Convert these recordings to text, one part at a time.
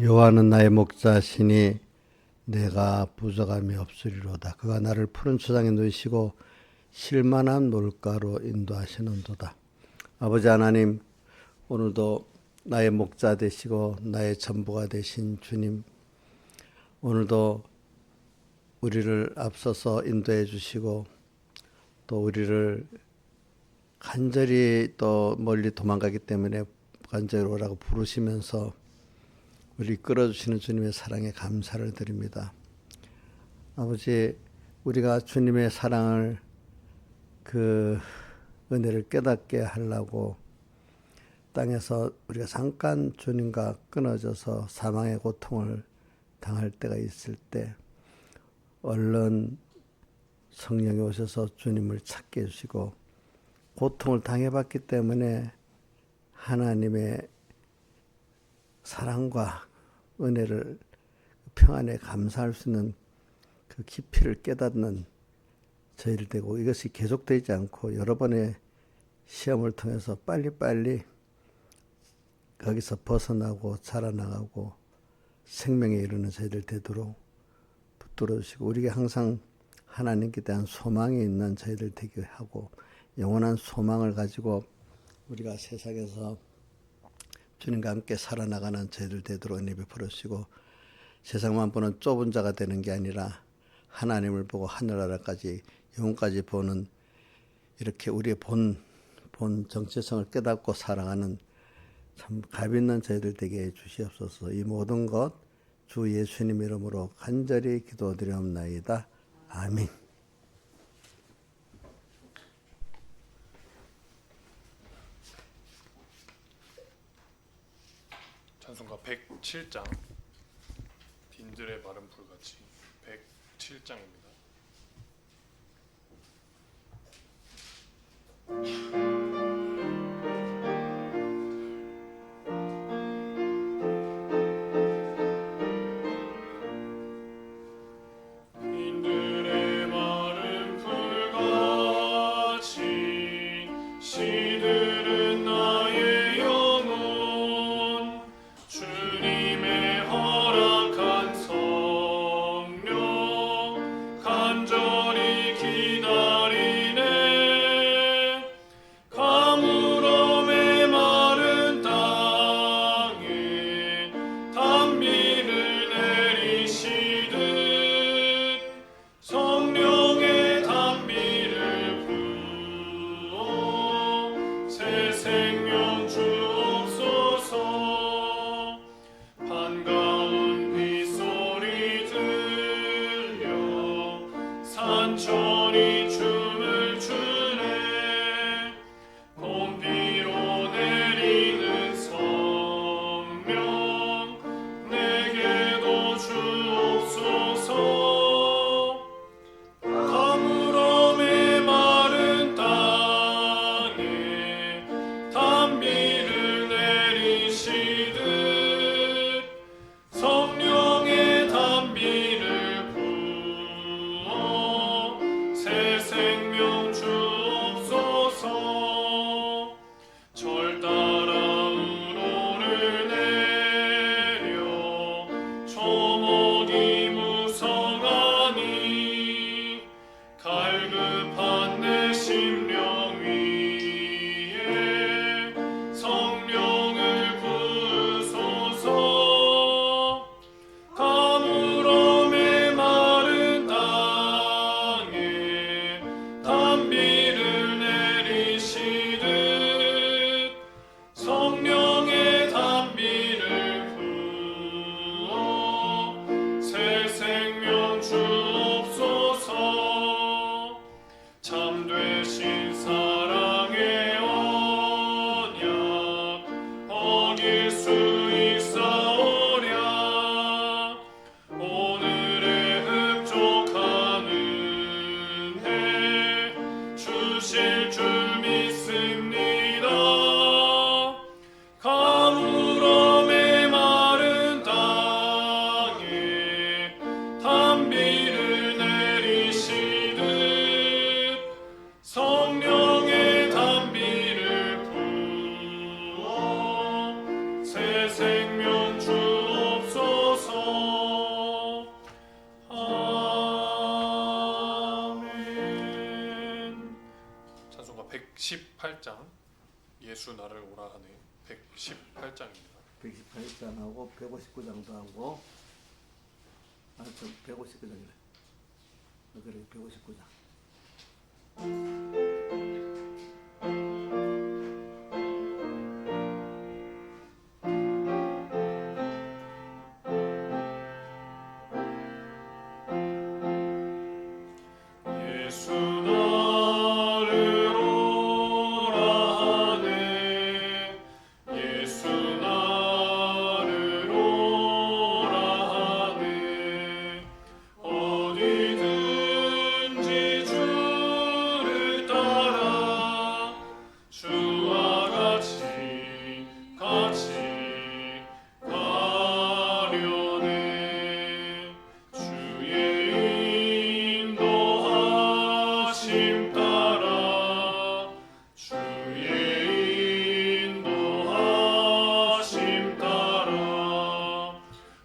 여호와는 나의 목자시니 내가 부족함이 없으리로다. 그가 나를 푸른 초장에 누이시고 실만한 물가로 인도하시는도다. 아버지 하나님, 오늘도 나의 목자 되시고 나의 전부가 되신 주님, 오늘도 우리를 앞서서 인도해 주시고 또 우리를 간절히 또 멀리 도망가기 때문에 간절히 오라고 부르시면서 우리 끌어주시는 주님의 사랑에 감사를 드립니다. 아버지, 우리가 주님의 사랑을 그 은혜를 깨닫게 하려고 땅에서 우리가 잠깐 주님과 끊어져서 사망의 고통을 당할 때가 있을 때 얼른 성령이 오셔서 주님을 찾게 해주시고 고통을 당해봤기 때문에 하나님의 사랑과 은혜를 평안에 감사할 수 있는 그 깊이를 깨닫는 저희들 되고, 이것이 계속되지 않고 여러 번의 시험을 통해서 빨리빨리 거기서 벗어나고 자라나가고 생명에 이르는 저희들 되도록 붙들어 주시고, 우리에게 항상 하나님께 대한 소망이 있는 저희들 되게 하고 영원한 소망을 가지고 우리가 세상에서 주님과 함께 살아나가는 저희들 되도록 은혜 베풀어 주시고, 세상만 보는 좁은 자가 되는 게 아니라 하나님을 보고 하늘나라까지 영혼까지 보는, 이렇게 우리의 본 정체성을 깨닫고 살아가는 참 값 있는 저희들 되게 해 주시옵소서. 이 모든 것 주 예수님 이름으로 간절히 기도드리옵나이다. 아멘. 찬송가 107장, 빈들의 마른 풀같이 107장입니다. 빈들의 마른 풀같이 시들은 나의 영혼, 주님의 허락한 성령 간절히 기다리네. 118장 예수 나를 오라 하네 118장입니다. 118장하고 159장도 하고, 저 159장이래. 그래, 159장. 예수 나를 오라 하네 예수 나를 오라 하네 어디든지 주를 따라 주와 같이 가려네 주의 인도하심 따라 주의 인도하심 따라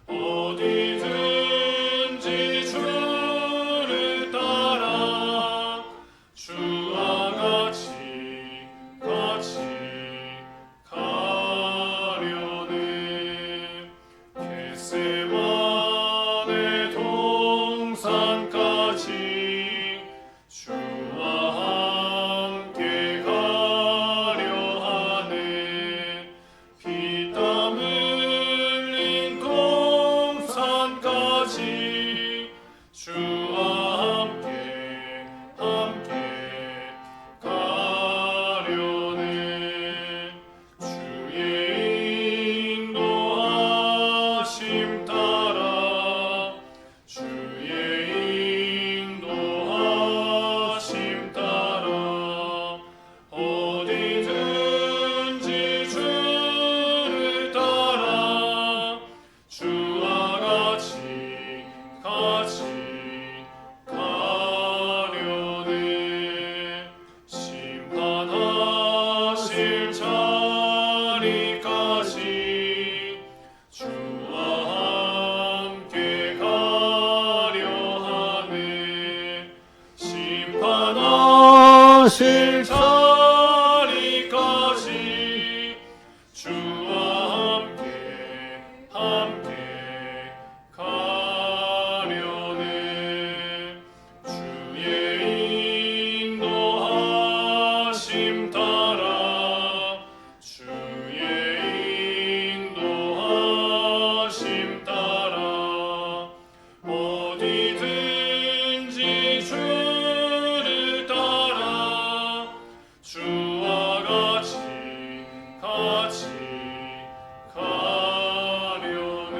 어디든지 주를 따라 주와 같이 가려네 겟세마네 동산까지 주와 함께 가려 하네 피땀 흘린 동산까지 주와 함께 가려네 주의 인도하심 따라 주의 인도하심 따라 어디든지 주를 따라 주와 같이 가려네 심판하실 자리까지 주와 함께 가려 하네 심판하실 자리까지 주와 함께 가려네 주의 인도하심 따라 주의 인도하심 따라 어디든지 주를 따라 주와 같이 가려네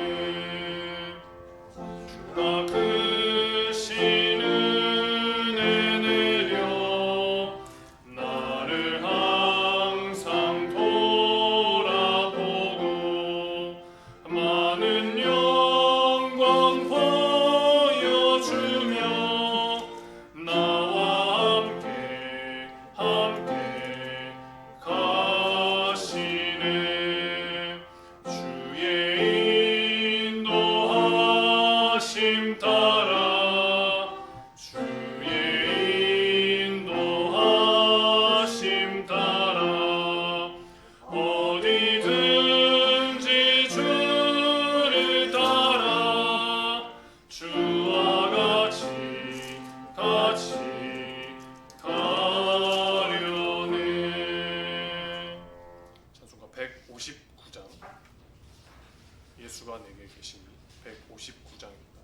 주가 크신 은혜 내려 나를 항상 돌아보고 많은 영광 보여주며 나와 함께 가시네 주의 인도하심 따라 주의 인도하심 따라 어디든지 주를 따라 주와 같이 가려네 찬송가 159장 예수가 내게 계시니 159장입니다.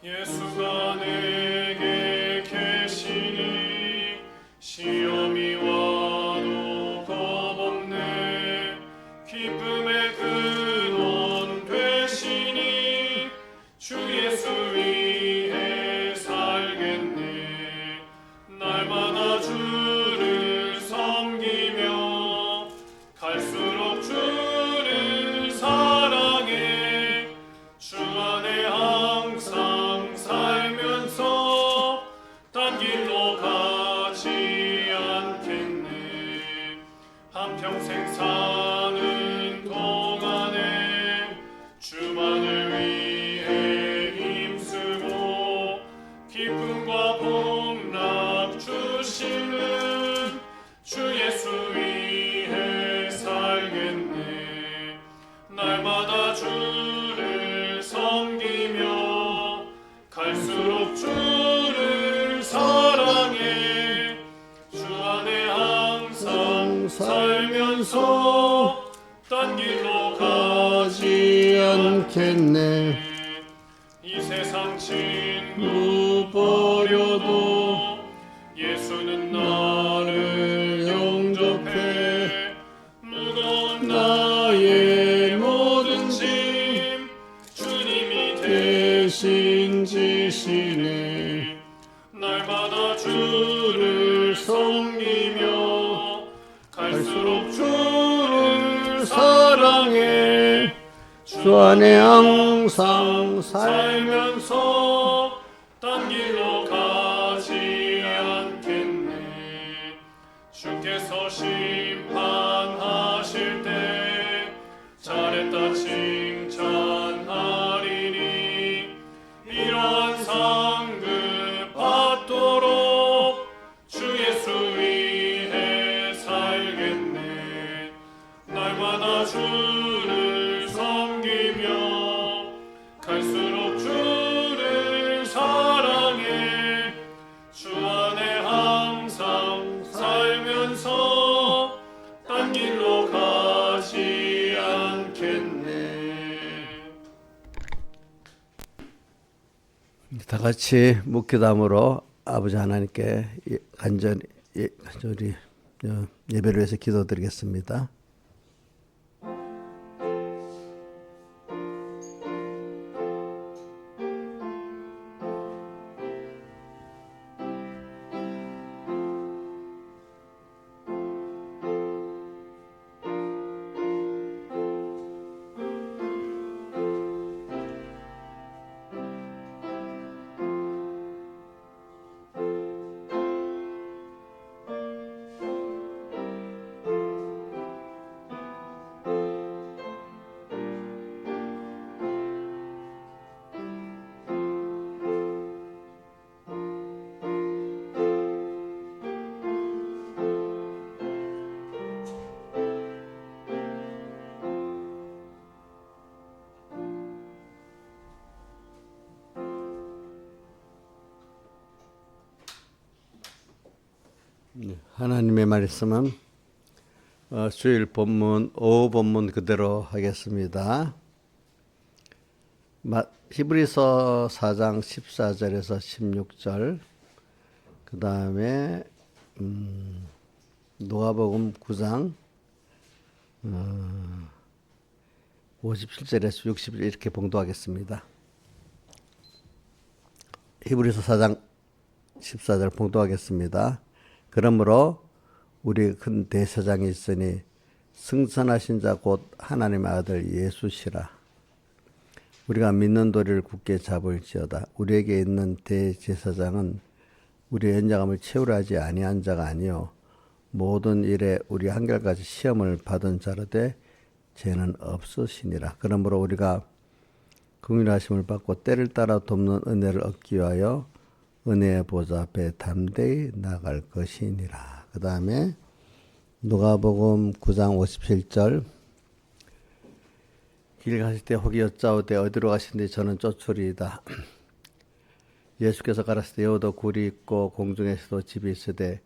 예수가 내게 계시니 시험이 와도 겁없네 기쁨의 근원 되시니 주 예수 위해 살겠네 날마다 주를 섬기며 갈수록 주를 사랑해 주 안에 항상 살면서 딴 길로 가지 않겠네 한평생 사는 동안에 주시는 주 예수 위해 살겠네. 날마다 주를 섬기며 갈수록 주를 사랑해. 주 안에 항상 살면서 딴 길로 가지 않겠네. 이 세상 친구 버려도 예수는 나를 영접해. 무거운 나의 모든 짐 주님이 대신 지시네. 날마다 주를 섬기며 갈수록 주를 사랑해. 주 안에 항상 살면서 딴 길로 가지 않겠네. 주께서 심판하실 때 잘했다 칭찬하리니. 이러한 상급 받도록 주 예수 위해 살겠네. 날마다 주를 섬기며 갈수록 주를 사랑해. 주 안에 항상 살면서 딴 길로 가지 않겠네. 다 같이 묵기담으로 아버지 하나님께 간절히 예배를 위해서 기도드리겠습니다. 하나님의 말씀은 주일 본문, 오후 본문 그대로 하겠습니다. 히브리서 4장 14절에서 16절, 그 다음에 누가복음 9장 57절에서 60절 이렇게 봉독하겠습니다. 히브리서 4장 14절 봉독하겠습니다. 그러므로 우리 큰 대제사장이 있으니 승천하신 자 곧 하나님의 아들 예수시라. 우리가 믿는 도리를 굳게 잡을지어다. 우리에게 있는 대제사장은 우리의 연약함을 채우려 하지 아니한 자가 아니요 모든 일에 우리 한결같이 시험을 받은 자로되 죄는 없으시니라. 그러므로 우리가 긍휼하심을 받고 때를 따라 돕는 은혜를 얻기 위하여 은혜의 보좌 앞에 담대히 나갈 것이니라. 그 다음에 누가복음 9장 57절, 길 가실 때 혹이 여짜오되 어디로 가시는데 저는 쫓으리이다. 예수께서 가라사대 여호도 굴이 있고 공중에서도 집이 있으되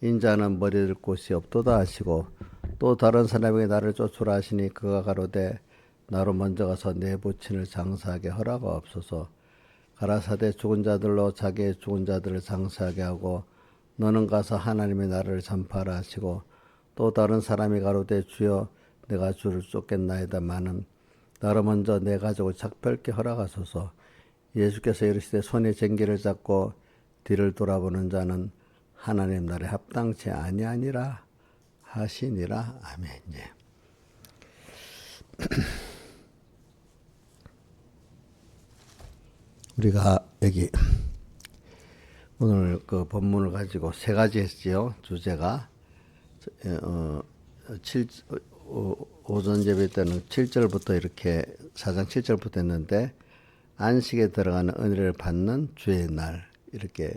인자는 머리 들 곳이 없도다 하시고, 또 다른 사람에게 나를 쫓으라 하시니 그가 가로되 나로 먼저 가서 내 부친을 장사하게 허락하옵소서. 가라사대 죽은 자들로 자기의 죽은 자들을 장사하게 하고 너는 가서 하나님의 나라를 전파하라 하시고, 또 다른 사람이 가로되 주여 내가 주를 쫓겠나이다마는 나로 먼저 내 가족을 작별케 허락하소서. 예수께서 이르시되 손에 쟁기를 잡고 뒤를 돌아보는 자는 하나님 나라에 합당치 아니하니라 하시니라. 아멘. 예. 우리가 여기 오늘 그 본문을 가지고 세 가지 했지요. 주제가 오전 예배 때는 7절부터 이렇게 4장 7절부터 했는데, 안식에 들어가는 은혜를 받는 주의 날, 이렇게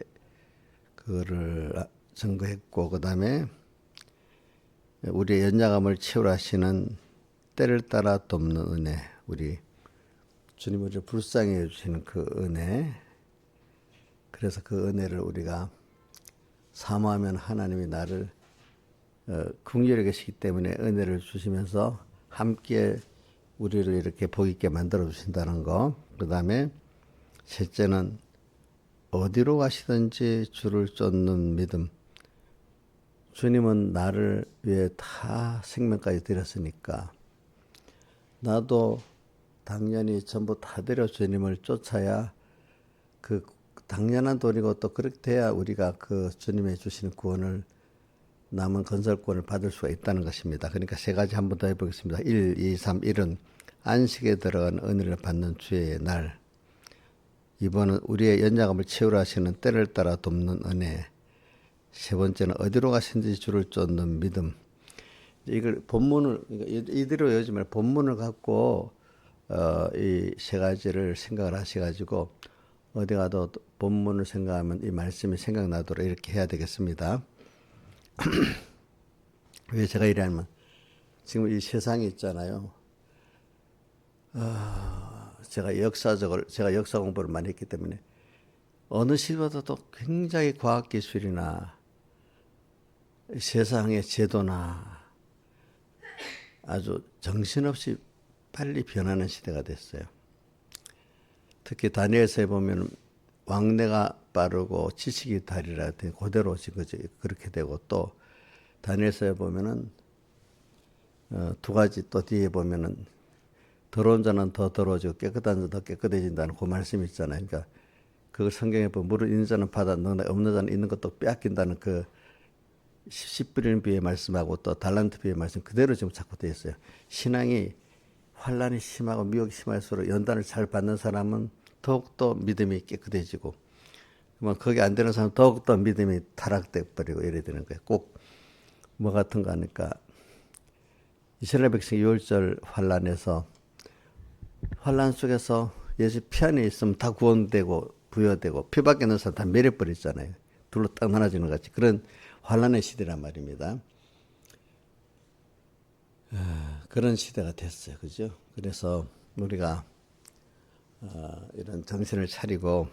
그거를 증거했고, 그 다음에 우리의 연약함을 채우라 하시는 때를 따라 돕는 은혜, 우리 주님 우리를 불쌍히 해주시는 그 은혜, 그래서 그 은혜를 우리가 사모하면 하나님이 나를 긍휼히 계시기 때문에 은혜를 주시면서 함께 우리를 이렇게 복 있게 만들어 주신다는 거. 그 다음에 셋째는 어디로 가시든지 주를 쫓는 믿음. 주님은 나를 위해 다 생명까지 드렸으니까 나도 당연히 전부 다 드려 주님을 쫓아야 그 당연한 도리고 또 그렇게 돼야 우리가 그 주님의 주시는 구원을 남은 건설권을 받을 수가 있다는 것입니다. 그러니까 세 가지 한 번 더 해보겠습니다. 1, 2, 3, 1은 안식에 들어간 은혜를 받는 주의 날. 2번은 우리의 연약함을 채우라 하시는 때를 따라 돕는 은혜. 세 번째는 어디로 가신지 주를 쫓는 믿음. 이걸 본문을 이대로 외우지 말고 본문을 갖고 이 세 가지를 생각을 하셔가지고 어디 가도 본문을 생각하면 이 말씀이 생각나도록 이렇게 해야 되겠습니다. 왜 제가 이러냐면 지금 이 세상이 있잖아요. 제가 역사 공부를 많이 했기 때문에 어느 시보다도 굉장히 과학기술이나 세상의 제도나 아주 정신없이 빨리 변하는 시대가 됐어요. 특히 다니엘서에 보면 왕래가 빠르고 지식이 다리라 그대로 지금 그렇게 되고, 또 다니엘서에 보면은 두 가지 또 뒤에 보면은 더러운 자는 더 더러워지고 깨끗한 자는 더 깨끗해진다는 그 말씀이 있잖아요. 그러니까 그걸 성경에 보면 물을 있는 자는 받아 없는 자는 있는 것도 빼앗긴다는 그 10빌린 비의 말씀하고 또 달란트 비의 말씀 그대로 지금 자꾸 되어 있어요. 신앙이 환란이 심하고 미혹이 심할수록 연단을 잘 받는 사람은 더욱더 믿음이 깨끗해지고, 뭐 거기 안 되는 사람은 더욱더 믿음이 타락돼 버리고 이래 되는 거예요. 꼭 뭐 같은 거 하니까 이스라엘 백성 6월절 환란에서 환란 속에서 예수 피 안에 있으면 다 구원되고 부여되고 피 밖에 있는 사람 다 멸해버리잖아요. 둘로 딱 나눠지는 것 같이 그런 환란의 시대란 말입니다. 그런 시대가 됐어요. 그죠? 그래서 우리가 이런 정신을 차리고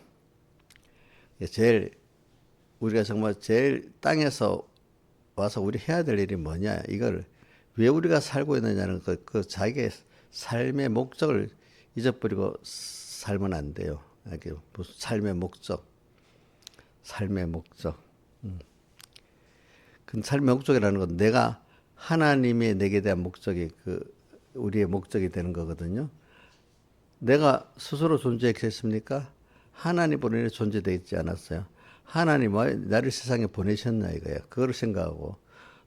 우리가 정말 제일 땅에서 와서 우리 해야 될 일이 뭐냐, 이걸 왜 우리가 살고 있느냐는 그 자기의 삶의 목적을 잊어버리고 살면 안 돼요. 무슨 삶의 목적. 그 삶의 목적이라는 건 내가 하나님이 내게 대한 목적이 우리의 목적이 되는 거거든요. 내가 스스로 존재했겠습니까? 하나님 보내는 존재되지 않았어요. 하나님이 나를 세상에 보내셨나 이거예요. 그걸 생각하고,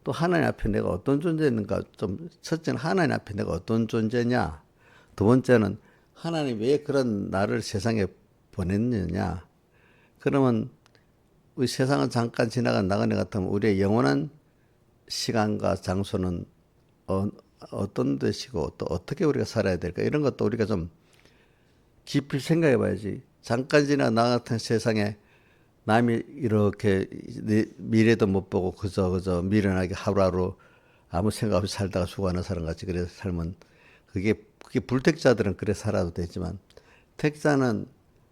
또 하나님 앞에 내가 어떤 존재인가, 첫째는 하나님 앞에 내가 어떤 존재냐, 두 번째는 하나님 왜 그런 나를 세상에 보냈느냐. 그러면 우리 세상은 잠깐 지나간 나그네 같으면 우리의 영원한 시간과 장소는 어떤 데시고 또 어떻게 우리가 살아야 될까, 이런 것도 우리가 좀 깊이 생각해 봐야지. 잠깐 지나 나 같은 세상에 남이 이렇게 미래도 못 보고 그저 미련하게 하루하루 아무 생각 없이 살다가 죽어가는 사람 같이 그래 살면 그게 불택자들은 그래 살아도 되지만, 택자는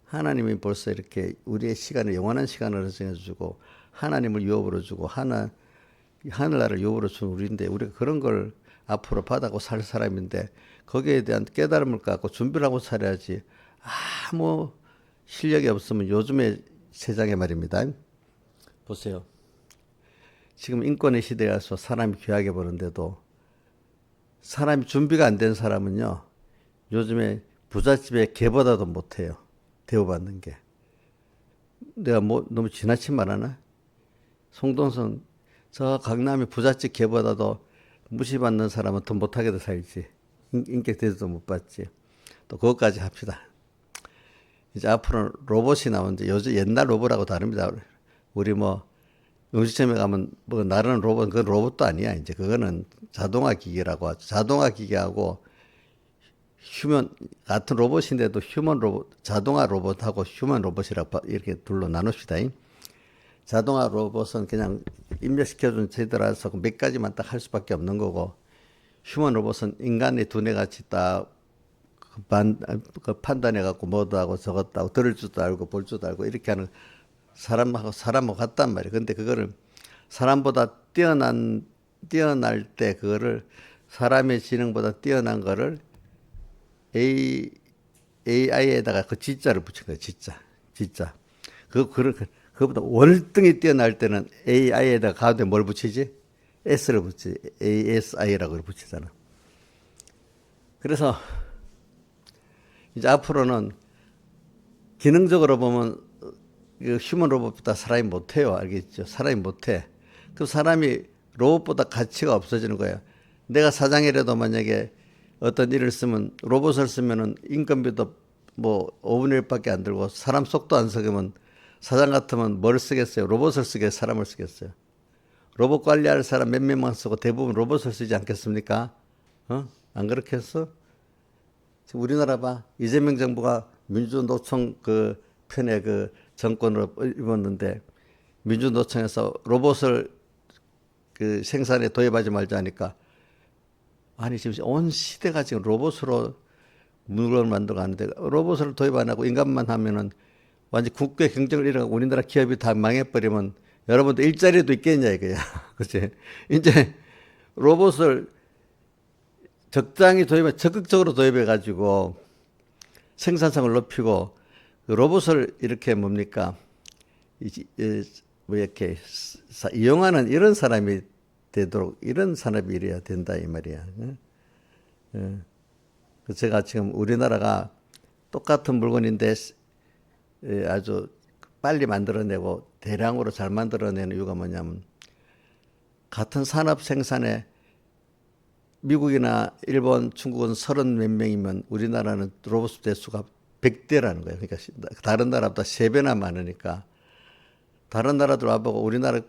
하나님이 벌써 이렇게 우리의 시간을 영원한 시간을 정해주고 하나님을 유업으로 주고 하늘나라를 유업으로 준 우리인데, 우리가 그런 걸 앞으로 받아고 살 사람인데 거기에 대한 깨달음을 갖고 준비를 하고 살아야지. 아무 실력이 없으면 요즘에 세상에 말입니다. 보세요. 지금 인권의 시대라서 사람이 귀하게 보는데도 사람이 준비가 안 된 사람은요, 요즘에 부잣집에 개보다도 못해요. 대우받는 게. 내가 너무 지나친 말 하나? 송동선 저 강남의 부잣집 개보다도 무시받는 사람은 더 못하게도 살지. 인격 대접도 못 받지. 또 그것까지 합시다. 이제 앞으로 로봇이 나오는데 요즘 옛날 로봇하고 다릅니다. 우리 음식점에 가면 나르는 로봇, 그건 로봇도 아니야. 이제 그거는 자동화 기계라고 하죠. 자동화 기계하고 같은 로봇인데도 휴먼 로봇, 자동화 로봇하고 휴먼 로봇이라고 이렇게 둘로 나눕시다. 자동화 로봇은 그냥 입력시켜준 제대로서 몇 가지만 딱 할 수밖에 없는 거고, 휴먼 로봇은 인간의 두뇌 같이 딱 그 판단해갖고 뭐도 하고 저것도 하고 들을 줄도 알고 볼 줄도 알고 이렇게 하는 사람하고 같단 말이에요. 근데 그거를 사람보다 뛰어날 때 그거를 사람의 지능보다 뛰어난 거를 AI에다가 그 지자를 붙인 거예요. 지자. 그거보다 월등히 뛰어날 때는 AI에다가 가운데 뭘 붙이지? S를 붙이지. ASI라고 붙이잖아. 그래서 이제 앞으로는 기능적으로 보면 휴먼 로봇보다 사람이 못해요. 알겠죠? 사람이 못해. 그 사람이 로봇보다 가치가 없어지는 거예요. 내가 사장이라도 만약에 어떤 일을 쓰면 로봇을 쓰면은 인건비도 뭐 5분의 1밖에 안 들고 사람 속도 안 쓰면 사장 같으면 뭘 쓰겠어요? 로봇을 쓰겠어요? 사람을 쓰겠어요? 로봇 관리할 사람 몇 명만 쓰고 대부분 로봇을 쓰지 않겠습니까? 안 그렇게 했어? 지금 우리나라 봐. 이재명 정부가 민주노총 그 편에 그 정권을 입었는데 민주노총에서 로봇을 그 생산에 도입하지 말자 하니까 아니 지금 온 시대가 지금 로봇으로 물건을 만들어 가는데 로봇을 도입 안 하고 인간만 하면은 완전 국내 경쟁을 잃어가고 우리나라 기업이 다 망해버리면 여러분들 일자리도 있겠냐 이거야. 그치? 이제 로봇을 적극적으로 도입해가지고 생산성을 높이고 로봇을 이렇게 뭡니까? 뭐 이렇게 이용하는 이런 사람이 되도록 이런 산업이 이래야 된다 이 말이야. 제가 지금 우리나라가 똑같은 물건인데 아주 빨리 만들어내고 대량으로 잘 만들어내는 이유가 뭐냐면 같은 산업 생산에 미국이나 일본, 중국은 30몇 명이면 우리나라는 로봇 대수가 100대라는 거예요. 그러니까 다른 나라보다 3배나 많으니까 다른 나라들 와보고 우리나라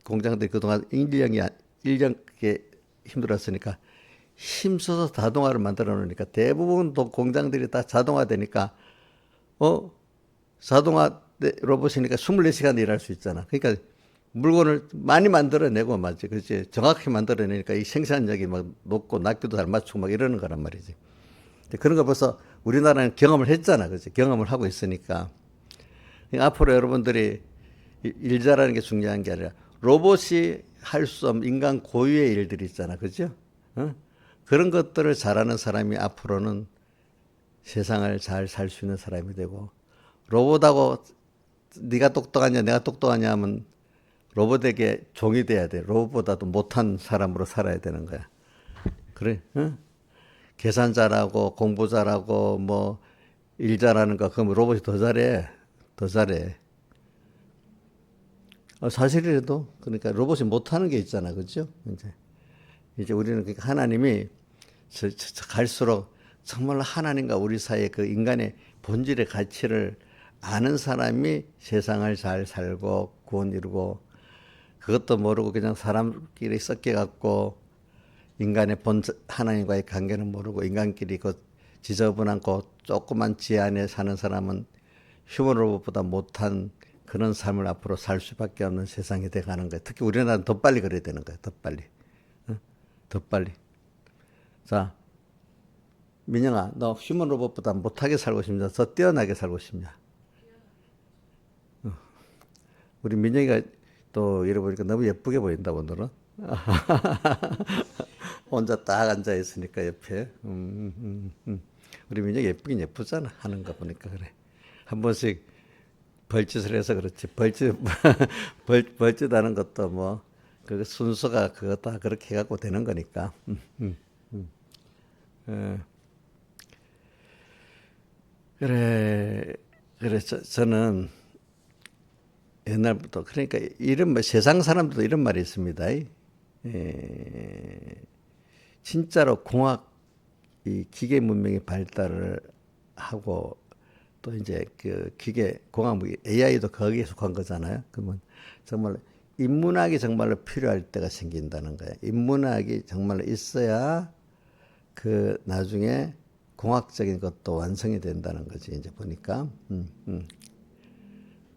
공장들이 그동안 인력에 힘들었으니까 힘써서 자동화를 만들어 놓으니까 대부분 공장들이 다 자동화되니까 자동화 로봇이니까 24시간 일할 수 있잖아. 그러니까 물건을 많이 만들어내고 맞지. 그렇지. 정확히 만들어내니까 이 생산력이 막 높고 납기도 잘 맞추고 막 이러는 거란 말이지. 그런 거 벌써 우리나라는 경험을 했잖아. 그렇지. 경험을 하고 있으니까. 그러니까 앞으로 여러분들이 일 잘하는 게 중요한 게 아니라 로봇이 할 수 없는 인간 고유의 일들이 있잖아. 그죠? 그런 것들을 잘하는 사람이 앞으로는 세상을 잘 살 수 있는 사람이 되고 로봇하고 네가 똑똑하냐 내가 똑똑하냐 하면 로봇에게 종이 돼야 돼. 로봇보다도 못한 사람으로 살아야 되는 거야. 그래? 계산 잘하고 공부 잘하고 뭐 일 잘하는 거 그러면 로봇이 더 잘해. 더 잘해. 사실이라도 그러니까 로봇이 못하는 게 있잖아. 그죠? 이제 우리는 그러니까 하나님이 갈수록 정말 하나님과 우리 사이의 그 인간의 본질의 가치를 아는 사람이 세상을 잘 살고 구원 이루고 그것도 모르고 그냥 사람끼리 섞여갖고 인간의 본 하나님과의 관계는 모르고 인간끼리 그 지저분하고 조그만 지 안에 사는 사람은 휴먼 로봇보다 못한 그런 삶을 앞으로 살 수밖에 없는 세상이 돼가는 거예요. 특히 우리나라는 더 빨리 그래야 되는 거예요. 더 빨리. 더 빨리. 자, 민영아, 너 휴먼 로봇보다 못하게 살고 싶냐? 더 뛰어나게 살고 싶냐? 우리 민영이가 또 이래 보니까 너무 예쁘게 보인다, 오늘은. 혼자 딱 앉아 있으니까 옆에. 우리 민영이 예쁘긴 예쁘잖아. 하는 거 보니까 그래. 한 번씩 벌짓을 해서 그렇지. 벌짓 하는 것도 뭐, 그 순서가 그거 다 그렇게 해갖고 되는 거니까. 그래, 저는 옛날부터, 그러니까 세상 사람들도 이런 말이 있습니다. 진짜로 이 기계 문명이 발달을 하고 또 이제 그 공학 AI도 거기에 속한 거잖아요. 그러면 정말 인문학이 정말로 필요할 때가 생긴다는 거예요. 인문학이 정말로 있어야 그 나중에 공학적인 것도 완성이 된다는 거지. 이제 보니까.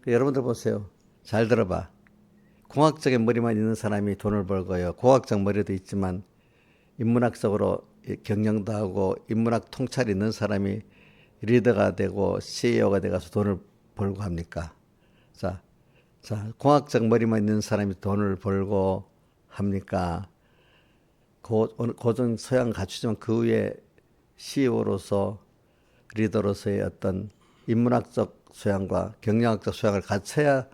여러분들 보세요. 잘 들어봐. 공학적인 머리만 있는 사람이 돈을 벌고요. 고학적 머리도 있지만 인문학적으로 경영도 하고 인문학 통찰이 있는 사람이 리더가 되고 CEO가 돼가서 돈을 벌고 합니까? 자, 공학적 머리만 있는 사람이 돈을 벌고 합니까? 고전 소양 갖추지만 그 위에 CEO로서 리더로서의 어떤 인문학적 소양과 경영학적 소양을 갖춰야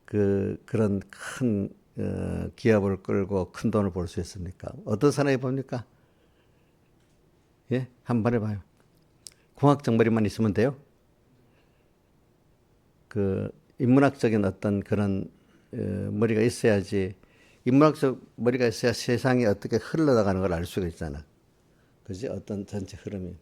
그런 큰 기업을 끌고 큰 돈을 벌 수 있습니까? 어떤 사람이 봅니까? 예? 한번 해봐요. 공학적 머리만 있으면 돼요? 그 인문학적인 어떤 그런 머리가 있어야지. 인문학적 머리가 있어야 세상이 어떻게 흘러나가는 걸 알 수가 있잖아. 그지? 어떤 전체 흐름이.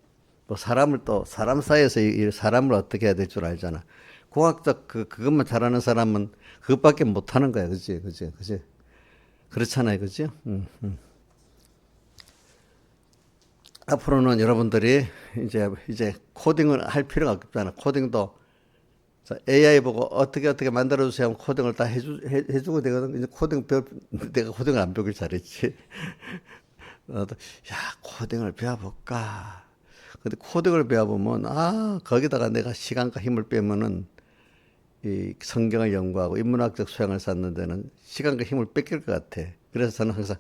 뭐 사람 사이에서 이 사람을 어떻게 해야 될 줄 알잖아. 공학적 그것만 잘하는 사람은 그것밖에 못 하는 거야. 그지? 그렇잖아요. 그지? 앞으로는 여러분들이 이제 코딩을 할 필요가 없잖아. 코딩도 AI 보고 어떻게 만들어주세요 하면 코딩을 다 해주고 되거든. 이제 내가 코딩을 안 배우길 잘했지. 나도, 야, 코딩을 배워볼까. 근데 코딩을 배워보면, 거기다가 내가 시간과 힘을 빼면은 이 성경을 연구하고 인문학적 소양을 쌓는 데는 시간과 힘을 뺏길 것 같아. 그래서 저는 항상,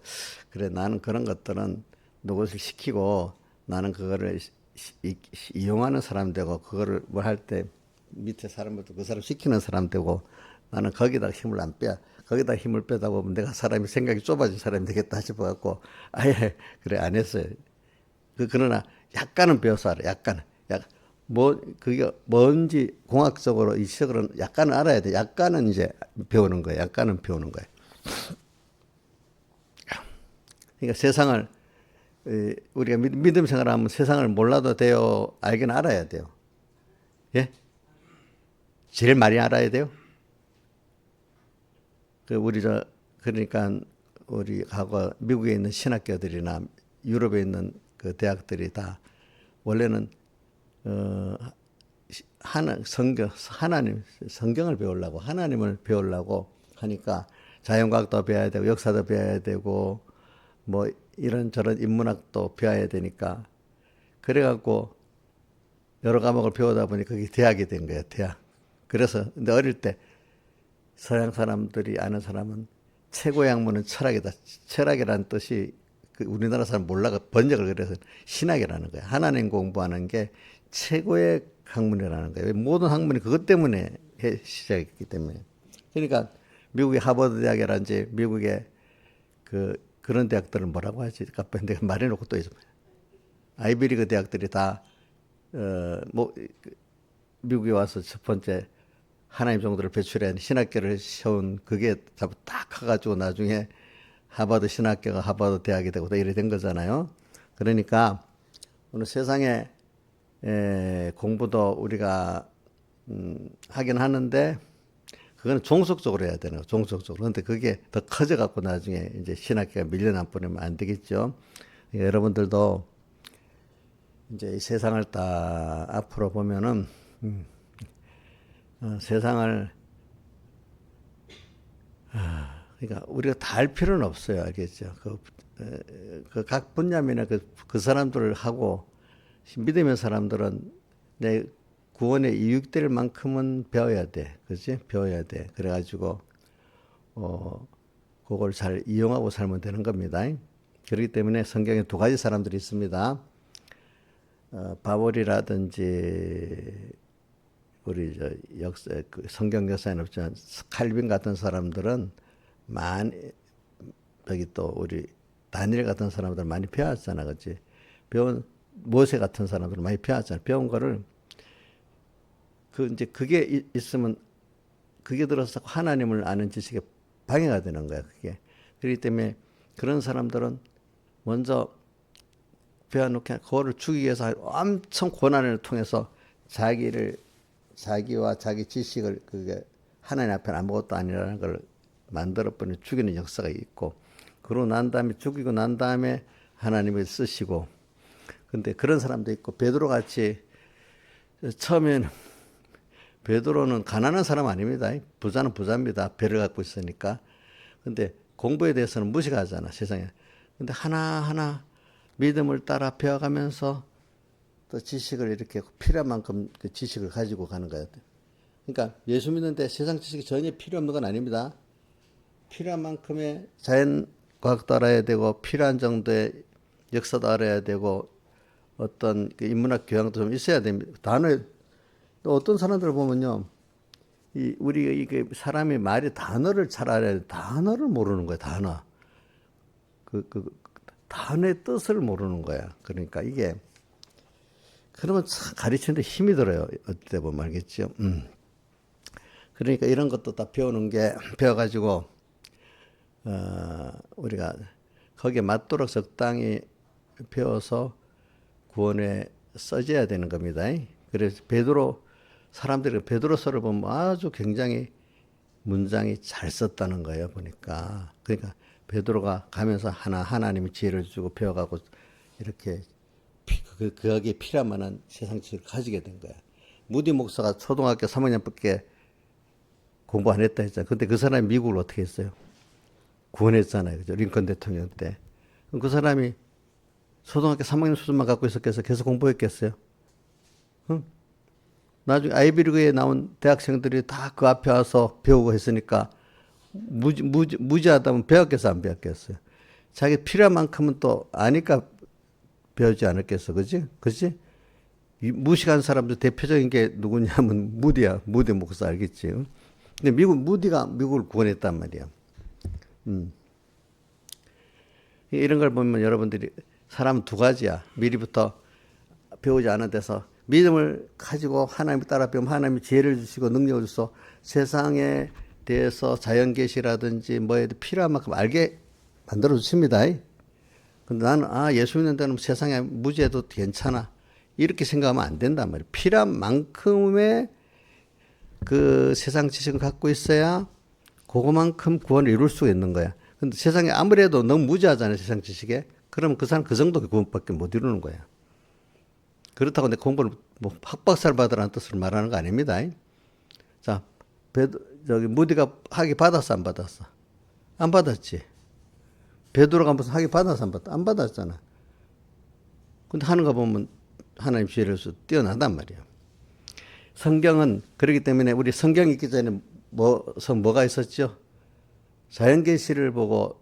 그래, 나는 그런 것들은 누구를 시키고 나는 그거를 이용하는 사람 되고 그거를 뭘 할 때 밑에 사람들도 그 사람 시키는 사람 되고 나는 거기다 힘을 안 빼. 거기다 힘을 빼다 보면 내가 사람이 생각이 좁아진 사람이 되겠다 싶어갖고 아예 그래 안 했어요. 그러나 약간은 배워서 알아. 그게 뭔지 공학적으로 이식으로는 약간은 알아야 돼. 약간은 이제 배우는 거야. 약간은 배우는 거야. 그러니까 세상을 우리가 믿음 생활하면 세상을 몰라도 돼요. 알긴 알아야 돼요. 예? 제일 많이 알아야 돼요. 그러니까 우리 과거 미국에 있는 신학교들이나 유럽에 있는 그 대학들이 다 원래는 성경을 배우려고 하나님을 배우려고 하니까 자연과학도 배워야 되고 역사도 배워야 되고 뭐 이런저런 인문학도 배워야 되니까 그래갖고 여러 과목을 배우다 보니 그게 대학이 된 거예요. 대학. 그래서 근데 어릴 때 서양 사람들이 아는 사람은 최고의 학문은 철학이다. 철학이라는 뜻이 우리나라 사람 몰라가 번역을 그래서 신학이라는 거야. 하나님 공부하는 게 최고의 학문이라는 거예요. 모든 학문이 그것 때문에 시작했기 때문에. 그러니까 미국의 하버드 대학이라든지 미국의 그런 대학들은 뭐라고 하지? 아까 내가 말해놓고 또 있어. 아이비리그 대학들이 다 미국에 와서 첫 번째 하나님 정도를 배출한 신학교를 세운 그게 딱 커가지고 나중에 하버드 신학교가 하버드 대학이 되고 이래 된 거잖아요. 그러니까 오늘 세상에 공부도 우리가 하긴 하는데 그거는 종속적으로 해야 되는 거, 종속적으로. 근데 그게 더 커져갖고 나중에 이제 신학교가 밀려나 버리면 안 되겠죠. 여러분들도 이제 이 세상을 딱 앞으로 보면은 세상을 그러니까 우리가 다 알 필요는 없어요. 알겠죠? 각 분야면에 그 사람들을 하고 믿음의 사람들은 내 구원에 이익될 만큼은 배워야 돼. 그지? 배워야 돼. 그래가지고 그걸 잘 이용하고 살면 되는 겁니다. 그렇기 때문에 성경에 두 가지 사람들이 있습니다. 바볼이라든지 우리 성경 역사에는 없지만 칼빈 같은 사람들은 여기 또 우리 다니엘 같은 사람들 많이 배웠잖아, 그렇지? 모세 같은 사람들 많이 배웠잖아. 배운 거를 이제 그게 있으면 그게 들어서 하나님을 아는 지식에 방해가 되는 거야, 그게. 그렇기 때문에 그런 사람들은 먼저 배워놓게 그거를 주기 위해서 엄청 고난을 통해서 자기와 자기 지식을 그게 하나님 앞에는 아무것도 아니라는 걸 만들어버리는 죽이는 역사가 있고 그러고 난 다음에 죽이고 난 다음에 하나님을 쓰시고 근데 그런 사람도 있고 베드로 같이 처음에는 베드로는 가난한 사람 아닙니다. 부자는 부자입니다. 배를 갖고 있으니까. 근데 공부에 대해서는 무식하잖아, 세상에. 근데 하나하나 믿음을 따라 배워가면서 또 지식을 이렇게 필요한 만큼 그 지식을 가지고 가는 거예요. 그러니까 예수 믿는데 세상 지식이 전혀 필요 없는 건 아닙니다. 필요한 만큼의 자연과학도 알아야 되고 필요한 정도의 역사도 알아야 되고 어떤 그 인문학 교양도 좀 있어야 됩니다. 또 어떤 사람들 보면요, 우리 이게 사람이 말이 단어를 잘 알아야 돼. 단어를 모르는 거야, 단어. 단어의 뜻을 모르는 거야. 그러니까 이게 그러면 참 가르치는데 힘이 들어요. 어때 보면 알겠죠. 그러니까 이런 것도 다 배워가지고 우리가 거기에 맞도록 적당히 배워서 구원에 써져야 되는 겁니다. 그래서 사람들이 베드로서를 보면 아주 굉장히 문장이 잘 썼다는 거예요, 보니까. 그러니까 베드로가 가면서 하나님이 지혜를 주고 배워가고 이렇게 그에게 필요한 만한 세상 지식을 가지게 된 거야. 무디 목사가 초등학교 3학년밖에 공부 안 했다 했잖아요. 근데 그 사람이 미국을 어떻게 했어요? 구원했잖아요. 그죠? 링컨 대통령 때. 그럼 그 사람이 초등학교 3학년 수준만 갖고 있었겠어요? 계속 공부했겠어요? 응? 나중에 아이비리그에 나온 대학생들이 다 그 앞에 와서 배우고 했으니까 무지하다면 배웠겠어, 안 배웠겠어요? 자기 필요한 만큼은 또 아니까 배우지 않았겠어, 그지? 그지? 무식한 사람들 대표적인 게 누구냐면 무디야. 무디 목사 알겠지? 근데 무디가 미국을 구원했단 말이야. 이런 걸 보면 여러분들이 사람은 두 가지야. 미리부터 배우지 않은 데서 믿음을 가지고 하나님 따라 배우면 하나님이 지혜를 주시고 능력을 주셔서 세상에 대해서 자연계시라든지 뭐에도 필요한 만큼 알게 만들어 주십니다. 근데 나는 예수 믿는 데는 세상에 무지해도 괜찮아. 이렇게 생각하면 안 된단 말이에요. 필요한 만큼의 그 세상 지식을 갖고 있어야 그거만큼 구원을 이룰 수가 있는 거야. 근데 세상에 아무래도 너무 무지하잖아요, 세상 지식에. 그러면 그 사람 그 정도 구원밖에 못 이루는 거야. 그렇다고 내 공부를 뭐 학박사를 받으라는 뜻으로 말하는 거 아닙니다. 자, 무디가 학위 받았어, 안 받았어? 안 받았지. 베드로가 무슨 학위 받았어, 안 받았어? 안 받았잖아. 근데 하는 거 보면 하나님 지혜를 뛰어나단 말이에요. 성경은 그렇기 때문에 우리 성경 읽기 전에 뭐가 있었죠? 자연계시를 보고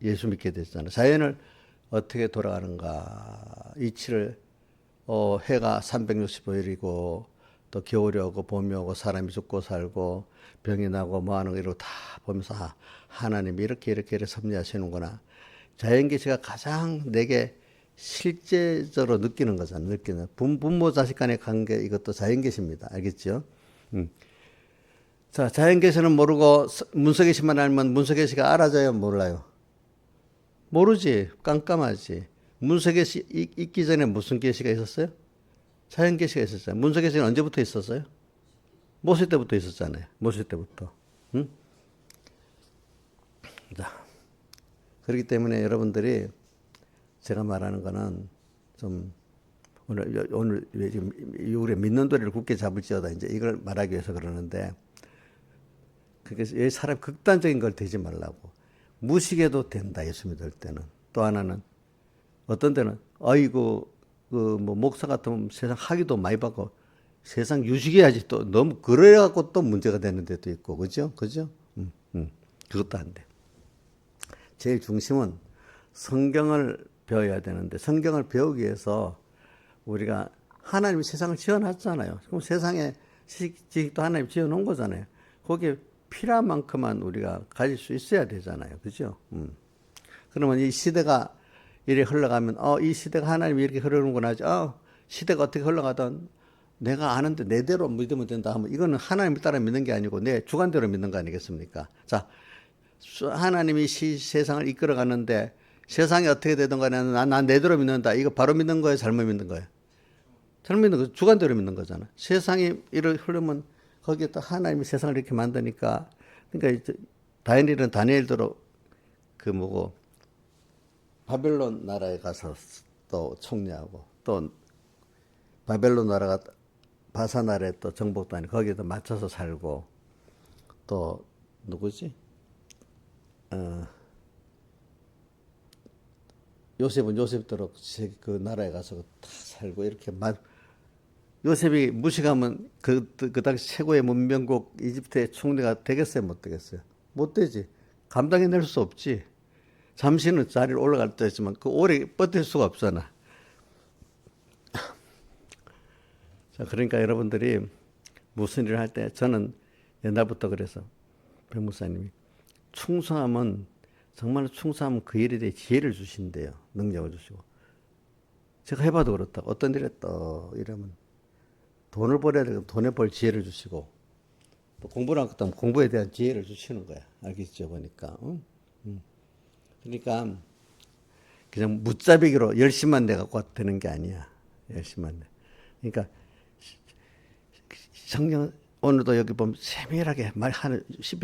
예수 믿게 됐잖아요. 자연을 어떻게 돌아가는가. 이치를 해가 365일이고 또 겨울이 오고 봄이 오고 사람이 죽고 살고 병이 나고 뭐 하는 거 이러고 다 보면서 하나님이 이렇게 섭리하시는구나. 자연계시가 가장 내게 실제적으로 느끼는 거잖아. 느끼는 부모 자식 간의 관계 이것도 자연계시입니다. 알겠죠? 자, 자연계시는 모르고 문서계시만 알면 문서계시가 알아져요, 몰라요? 모르지. 깜깜하지. 문서계시 있기 전에 무슨 계시가 있었어요? 자연계시가 있었잖아요. 문서계시는 언제부터 있었어요? 모세 때부터 있었잖아요. 모세 때부터. 응? 자, 그렇기 때문에 여러분들이 제가 말하는 거는 좀 오늘 우리 믿는 도리를 굳게 잡을지어다 이제 이걸 말하기 위해서 그러는데 그게 사람 극단적인 걸 되지 말라고. 무식해도 된다, 예수 믿을 때는. 또 하나는 어떤 데는 아이고 그 뭐 목사 같으면 세상 학위도 많이 받고 세상 유식해야지 또 너무 그래 갖고 또 문제가 되는 데도 있고 그죠? 그것도 안 돼. 제일 중심은 성경을 배워야 되는데 성경을 배우기 위해서 우리가 하나님이 세상을 지어놨잖아요. 그럼 세상에 지식도 하나님이 지어놓은 거잖아요. 거기에 필요한 만큼만 우리가 가질 수 있어야 되잖아요. 그죠? 그러면 이 시대가 이렇게 흘러가면 이 시대가 하나님이 이렇게 흐르는구나 하죠. 시대가 어떻게 흘러가든 내가 아는데 내대로 믿으면 된다 하면 이거는 하나님을 따라 믿는 게 아니고 내 주관대로 믿는 거 아니겠습니까? 자, 하나님이 세상을 이끌어 가는데 세상이 어떻게 되든 간에 난 내대로 믿는다. 이거 바로 믿는 거예요? 잘못 믿는 거예요? 잘못 믿는 거 주관대로 믿는 거잖아. 세상이 이렇게 흐르면 거기에 또 하나님이 세상을 이렇게 만드니까 그러니까 다니엘대로 그 뭐고 바벨론 나라에 가서 또 총리하고 또 바벨론 나라가 바산 아래 또 정복도 아니고 거기에도 맞춰서 살고 또 누구지? 요셉은 요셉대로 그 나라에 가서 다 살고 이렇게 요셉이 무식하면 그 당시 최고의 문명국 이집트의 총리가 되겠어요? 못 되겠어요? 못 되지. 감당해낼 수 없지. 잠시는 자리를 올라갈 때 했지만 그 오래 버틸 수가 없잖아. 자, 그러니까 여러분들이 무슨 일을 할 때 저는 옛날부터 그래서 백목사님이 충성하면 정말 충성하면 그 일에 대해 지혜를 주신대요. 능력을 주시고. 제가 해봐도 그렇다. 어떤 일에 또 이러면 돈을 벌어야 되고 돈에 벌 지혜를 주시고 또 공부를 할 것도 공부에 대한 지혜를 주시는 거야. 알겠죠? 보니까. 그러니까 그냥 무자비기로 열심만 내 갖고 되는 게 아니야. 열심만 내. 그러니까 성경 오늘도 여기 보면 세밀하게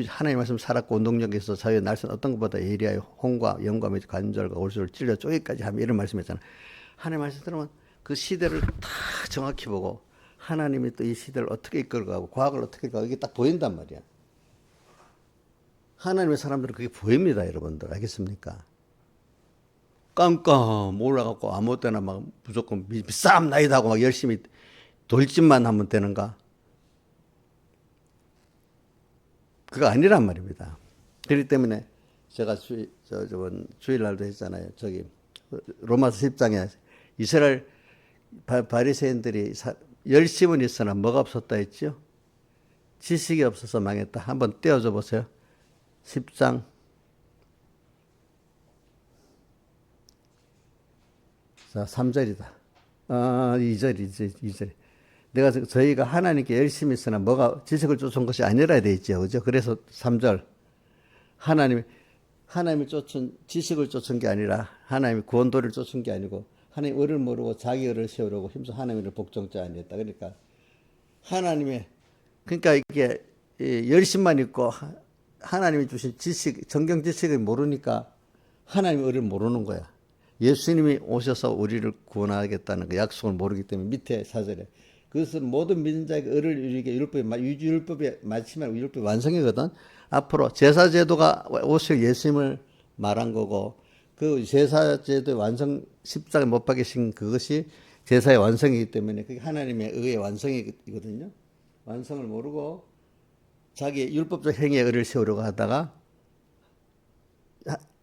하나님 말씀 살았고 운동력에서 자유의 날선 어떤 것보다 예리하여 홍과 영과 및 관절과 골수를 찔러 쪼개까지 하며 이런 말씀했잖아. 하나님 말씀 들으면 그 시대를 다 정확히 보고 하나님이 또 이 시대를 어떻게 이끌어가고 과학을 어떻게 이끌어가고 이게 딱 보인단 말이야. 하나님의 사람들은 그게 보입니다, 여러분들. 알겠습니까? 깜깜 올라가고 아무 때나 막 무조건 비싸움 나이다 하고 막 열심히 돌진만 하면 되는가? 그거 아니란 말입니다. 그렇기 때문에 제가 저번 주일날도 했잖아요. 저기 로마서 10장에 이스라엘 바리새인들이 열심은 있으나 뭐가 없었다 했죠? 지식이 없어서 망했다. 한번 떼어줘 보세요. 10장. 자, 3절이다. 2절. 내가 저희가 하나님께 열심히 있으나 뭐가 지식을 쫓은 것이 아니라 돼 있죠. 그죠? 그래서 3절. 하나님이 지식을 쫓은 게 아니라 하나님이 구원도를 쫓은 게 아니고 하나님 의를 모르고 자기 의를 세우려고 힘써 하나님을 복종자 아니었다. 그러니까 그러니까 이게 열심만 있고 하나님이 주신 정경 지식을 모르니까 하나님의 의를 모르는 거야. 예수님이 오셔서 우리를 구원하겠다는 그 약속을 모르기 때문에 밑에 4절에 그것은 모든 믿는 자에게 의를 이루게 율법이 마치면 율법이 완성이거든. 앞으로 제사제도가 오실 예수님을 말한 거고 그 제사제도의 완성 십자가에 못 박히신 그것이 제사의 완성이기 때문에 그게 하나님의 의의 완성이거든요. 완성을 모르고 자기 율법적 행위의 의를 세우려고 하다가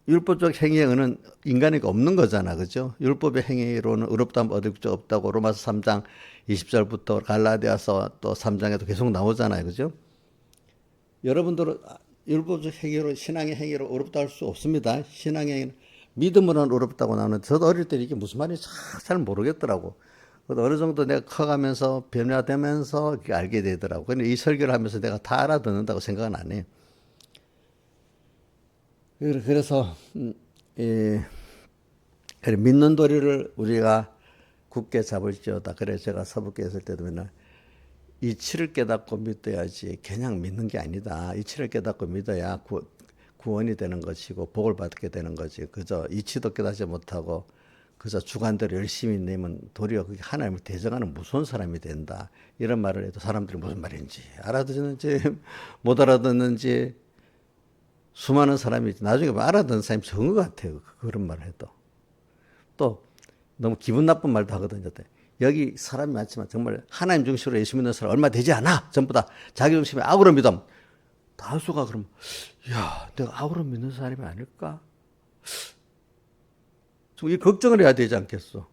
율법적 행위의 의는 인간에게 없는 거잖아. 그죠? 율법의 행위로는 의롭다면 얻을 적 없다고 로마서 3장 20절부터 갈라디아서 또 3장에도 계속 나오잖아요. 그죠? 여러분들은 율법적 행위로 신앙의 행위로 의롭다 할 수 없습니다. 신앙의 행위는 믿음으로는 의롭다고 나오는데 저도 어릴 때 이게 무슨 말인지 잘 모르겠더라고. 어느 정도 내가 커가면서 변화되면서 알게 되더라고. 근데 이 설교를 하면서 내가 다 알아듣는다고 생각은 안 해. 그래서 믿는 도리를 우리가 굳게 잡을지어다. 그래 제가 서북에 있을 때도 맨날 이치를 깨닫고 믿어야지 그냥 믿는 게 아니다. 이치를 깨닫고 믿어야 구원이 되는 것이고 복을 받게 되는 거지. 그저 이치도 깨닫지 못하고 그저 주관대로 열심히 내면 도리어 그게 하나님을 대적하는 무서운 사람이 된다. 이런 말을 해도 사람들이 무슨 말인지 알아듣는지 못 알아듣는지 수많은 사람이 나중에 알아듣는 사람이 적은 것 같아요. 그런 말을 해도. 또 너무 기분 나쁜 말도 하거든요. 여기 사람이 많지만 정말 하나님 중심으로 예수 믿는 사람 얼마 되지 않아. 전부 다 자기 중심에 악으로 믿음. 다수가 그러면 야 내가 악으로 믿는 사람이 아닐까? 좀 이 걱정을 해야 되지 않겠어?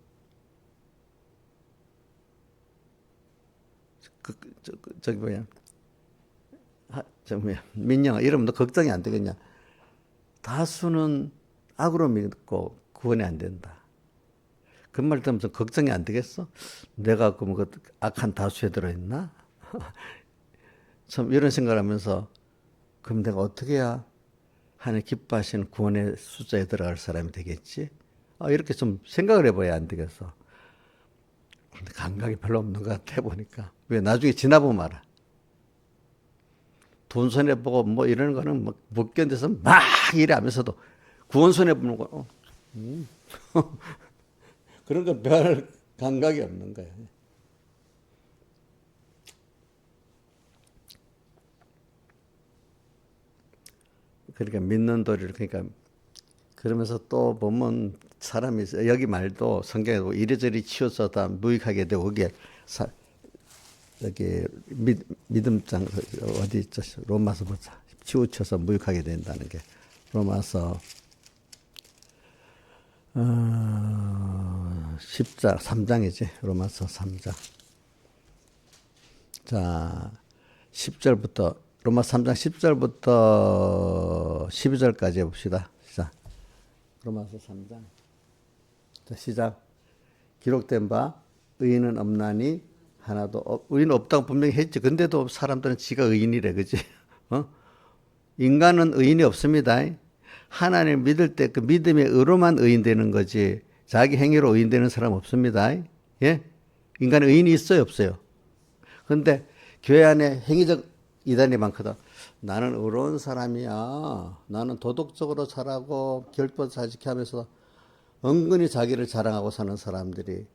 저기 뭐야? 민영아 이러면 너 걱정이 안 되겠냐? 다수는 악으로 믿고 구원이 안 된다. 그 말 들으면 좀 걱정이 안 되겠어? 내가 그럼 그 악한 다수에 들어있나? 참 이런 생각을 하면서 그럼 내가 어떻게 해야 하나님 기뻐하시는 구원의 숫자에 들어갈 사람이 되겠지? 이렇게 좀 생각을 해봐야 안 되겠어. 근데 감각이 별로 없는 것 같아 보니까. 왜 나중에 지나보면 알아. 돈 손해보고 뭐 이러는 거는 못 견뎌서 막 이래 하면서도 구원 손해보는 거 그런 건 별 감각이 없는 거야. 그러니까 믿는 도리를 그러니까 그러면서 또 보면 사람이 있어요. 여기 말도 성경에 이리저리 치우쳐 다 무익하게 되고 그게 여기 믿음장 어디 있죠? 로마서 보자. 치우쳐서 무익하게 된다는 게 로마서 10장 3장이지. 로마서 3장. 자, 10절부터 로마 3장 10절부터 12절까지 해봅시다. 시작. 로마서 3장. 자, 시작. 기록된 바 의인은 없나니 하나도 의인은 없다고 분명히 했지. 근데도 사람들은 지가 의인이래, 그지? 인간은 의인이 없습니다. 하나님을 믿을 때 그 믿음의 의로만 의인 되는 거지. 자기 행위로 의인 되는 사람 없습니다. 예? 인간은 의인이 있어요, 없어요? 근데 교회 안에 행위적 이단이 많거든. 나는 의로운 사람이야. 나는 도덕적으로 살아고 결법 잘 지켜하면서 은근히 자기를 자랑하고 사는 사람들이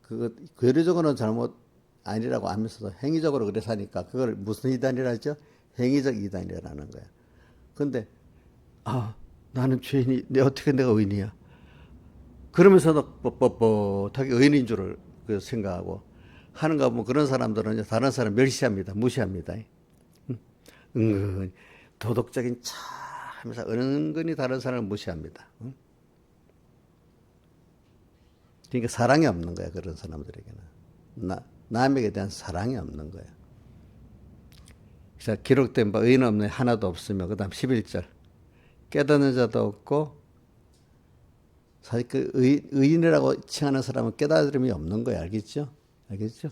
그거 괴리적으로는 잘못 아니라고 하면서도 행위적으로 그래 사니까 그걸 무슨 이단이라죠? 행위적 이단이라는 거야. 근데 나는 죄인이 어떻게 내가 의인이야? 그러면서도 뻣뻣하게 의인인 줄을 생각하고 하는가 보면 그런 사람들은 다른 사람 멸시합니다. 무시합니다. 은근히 도덕적인 차 하면서 은근히 다른 사람을 무시합니다. 그러니까 사랑이 없는 거야. 그런 사람들에게는. 남에게 대한 사랑이 없는 거야. 자, 기록된 바 의인 없는 하나도 없으며 그 다음 11절 깨닫는 자도 없고 사실 그 의인이라고 칭하는 사람은 깨달음이 없는 거야. 알겠죠? 알겠죠?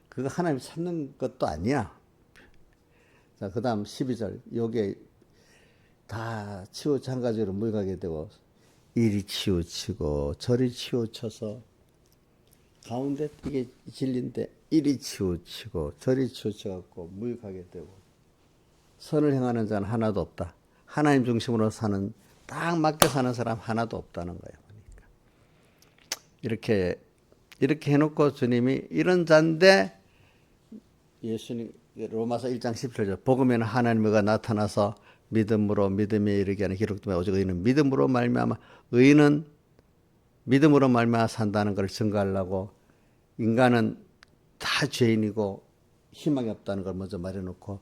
그거 하나님 찾는 것도 아니야. 자, 그 다음 12절 요게 다 치우쳐 한 가지로 무익하게 되고 이리 치우치고 저리 치우쳐서 가운데 이게 진리인데 이리 치우치고 저리 치우쳐갖고 무익하게 되고 선을 행하는 자는 하나도 없다. 하나님 중심으로 사는 딱 맞게 사는 사람 하나도 없다는 거예요. 그러니까 이렇게 해놓고 주님이 이런 자인데 예수님 로마서 1장 17절 복음에는 하나님의 나타나서 믿음으로 믿음에 이르게 하는 기록되면 오직 의인은 믿음으로 말미암아 의인은 믿음으로 말미암아 산다는 걸 증거하려고 인간은 다 죄인이고 희망이 없다는 걸 먼저 말해놓고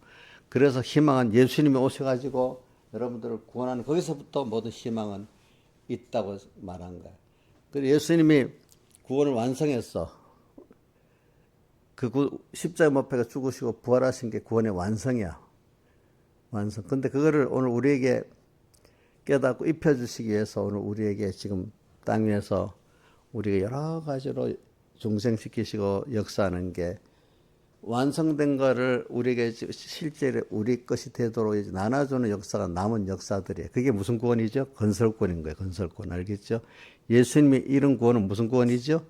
그래서 희망은 예수님이 오셔가지고 여러분들을 구원하는 거기서부터 모든 희망은 있다고 말한 거야. 그래서 예수님이 구원을 완성했어. 그 십자가 못 박혀 죽으시고 부활하신 게 구원의 완성이야. 완성. 근데 그거를 오늘 우리에게 깨닫고 입혀주시기 위해서 오늘 우리에게 지금 땅 위에서 우리가 여러 가지로 중생시키시고 역사하는 게 완성된 거를 우리에게 실제로 우리 것이 되도록 이제 나눠주는 역사가 남은 역사들이에요. 그게 무슨 구원이죠? 건설구원인 거예요. 건설구원. 알겠죠? 예수님이 이룬 구원은 무슨 구원이죠?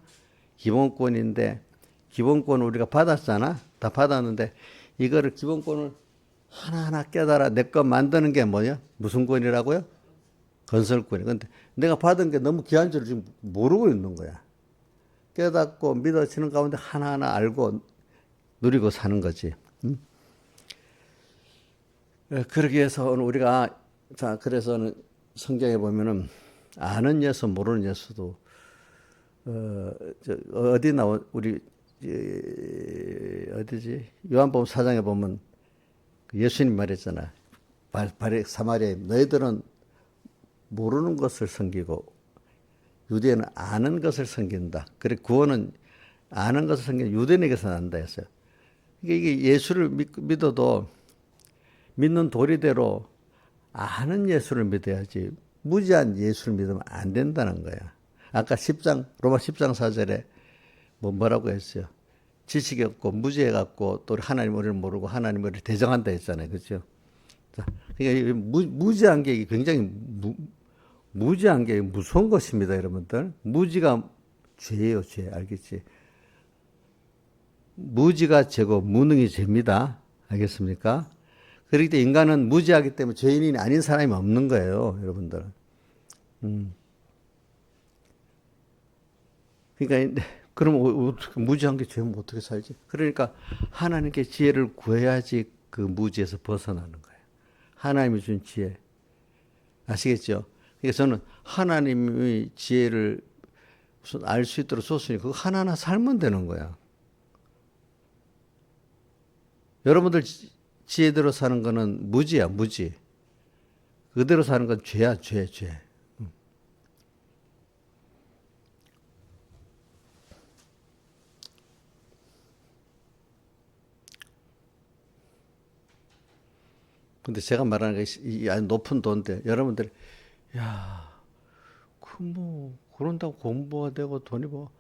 기본구원인데 기본권을 우리가 받았잖아. 다 받았는데 이거를 기본권을 하나하나 깨달아 내 것 만드는 게 뭐냐? 무슨 구원이라고요? 건설구원이. 근데 내가 받은 게 너무 귀한 줄 지금 모르고 있는 거야. 깨닫고 믿어지는 가운데 하나하나 알고 누리고 사는 거지. 응? 그러기 위해서 오늘 우리가 자 그래서 성경에 보면은 아는 예수 모르는 예수도 어디 나오 우리 어디지 요한복음 4장에 보면 예수님 말했잖아. 사마리아에 너희들은 모르는 것을 섬기고 유대인은 아는 것을 섬긴다. 그래 구원은 아는 것을 섬기는 유대인에게서 난다 했어요. 이게 예수를 믿어도 믿는 도리대로 아는 예수를 믿어야지 무지한 예수를 믿으면 안 된다는 거야. 아까 로마 10장 4절에 뭐라고 했어요? 지식이 없고 무지해갖고 또 하나님 우리를 모르고 하나님 우리를 대적한다 했잖아요. 그렇죠? 자, 그러니까 무지한 게 굉장히 무지한 게 무서운 것입니다. 여러분들. 무지가 죄예요. 죄. 알겠지? 무지가 죄고 무능이 죄입니다. 알겠습니까? 그렇기 때문에 인간은 무지하기 때문에 죄인이 아닌 사람이 없는 거예요. 여러분들. 그러니까 그럼 무지한 게 죄면 어떻게 살지? 그러니까 하나님께 지혜를 구해야지 그 무지에서 벗어나는 거예요. 하나님이 준 지혜. 아시겠죠? 그러니까 저는 하나님의 지혜를 우선 알 수 있도록 줬으니 그거 하나하나 살면 되는 거야. 여러분들 지혜대로 사는 거는 무지야, 무지. 그대로 사는 건 죄야, 죄, 죄. 근데 제가 말하는 게 이 높은 돈데 여러분들 야, 그 뭐 그런다고 공부가 되고 돈이 뭐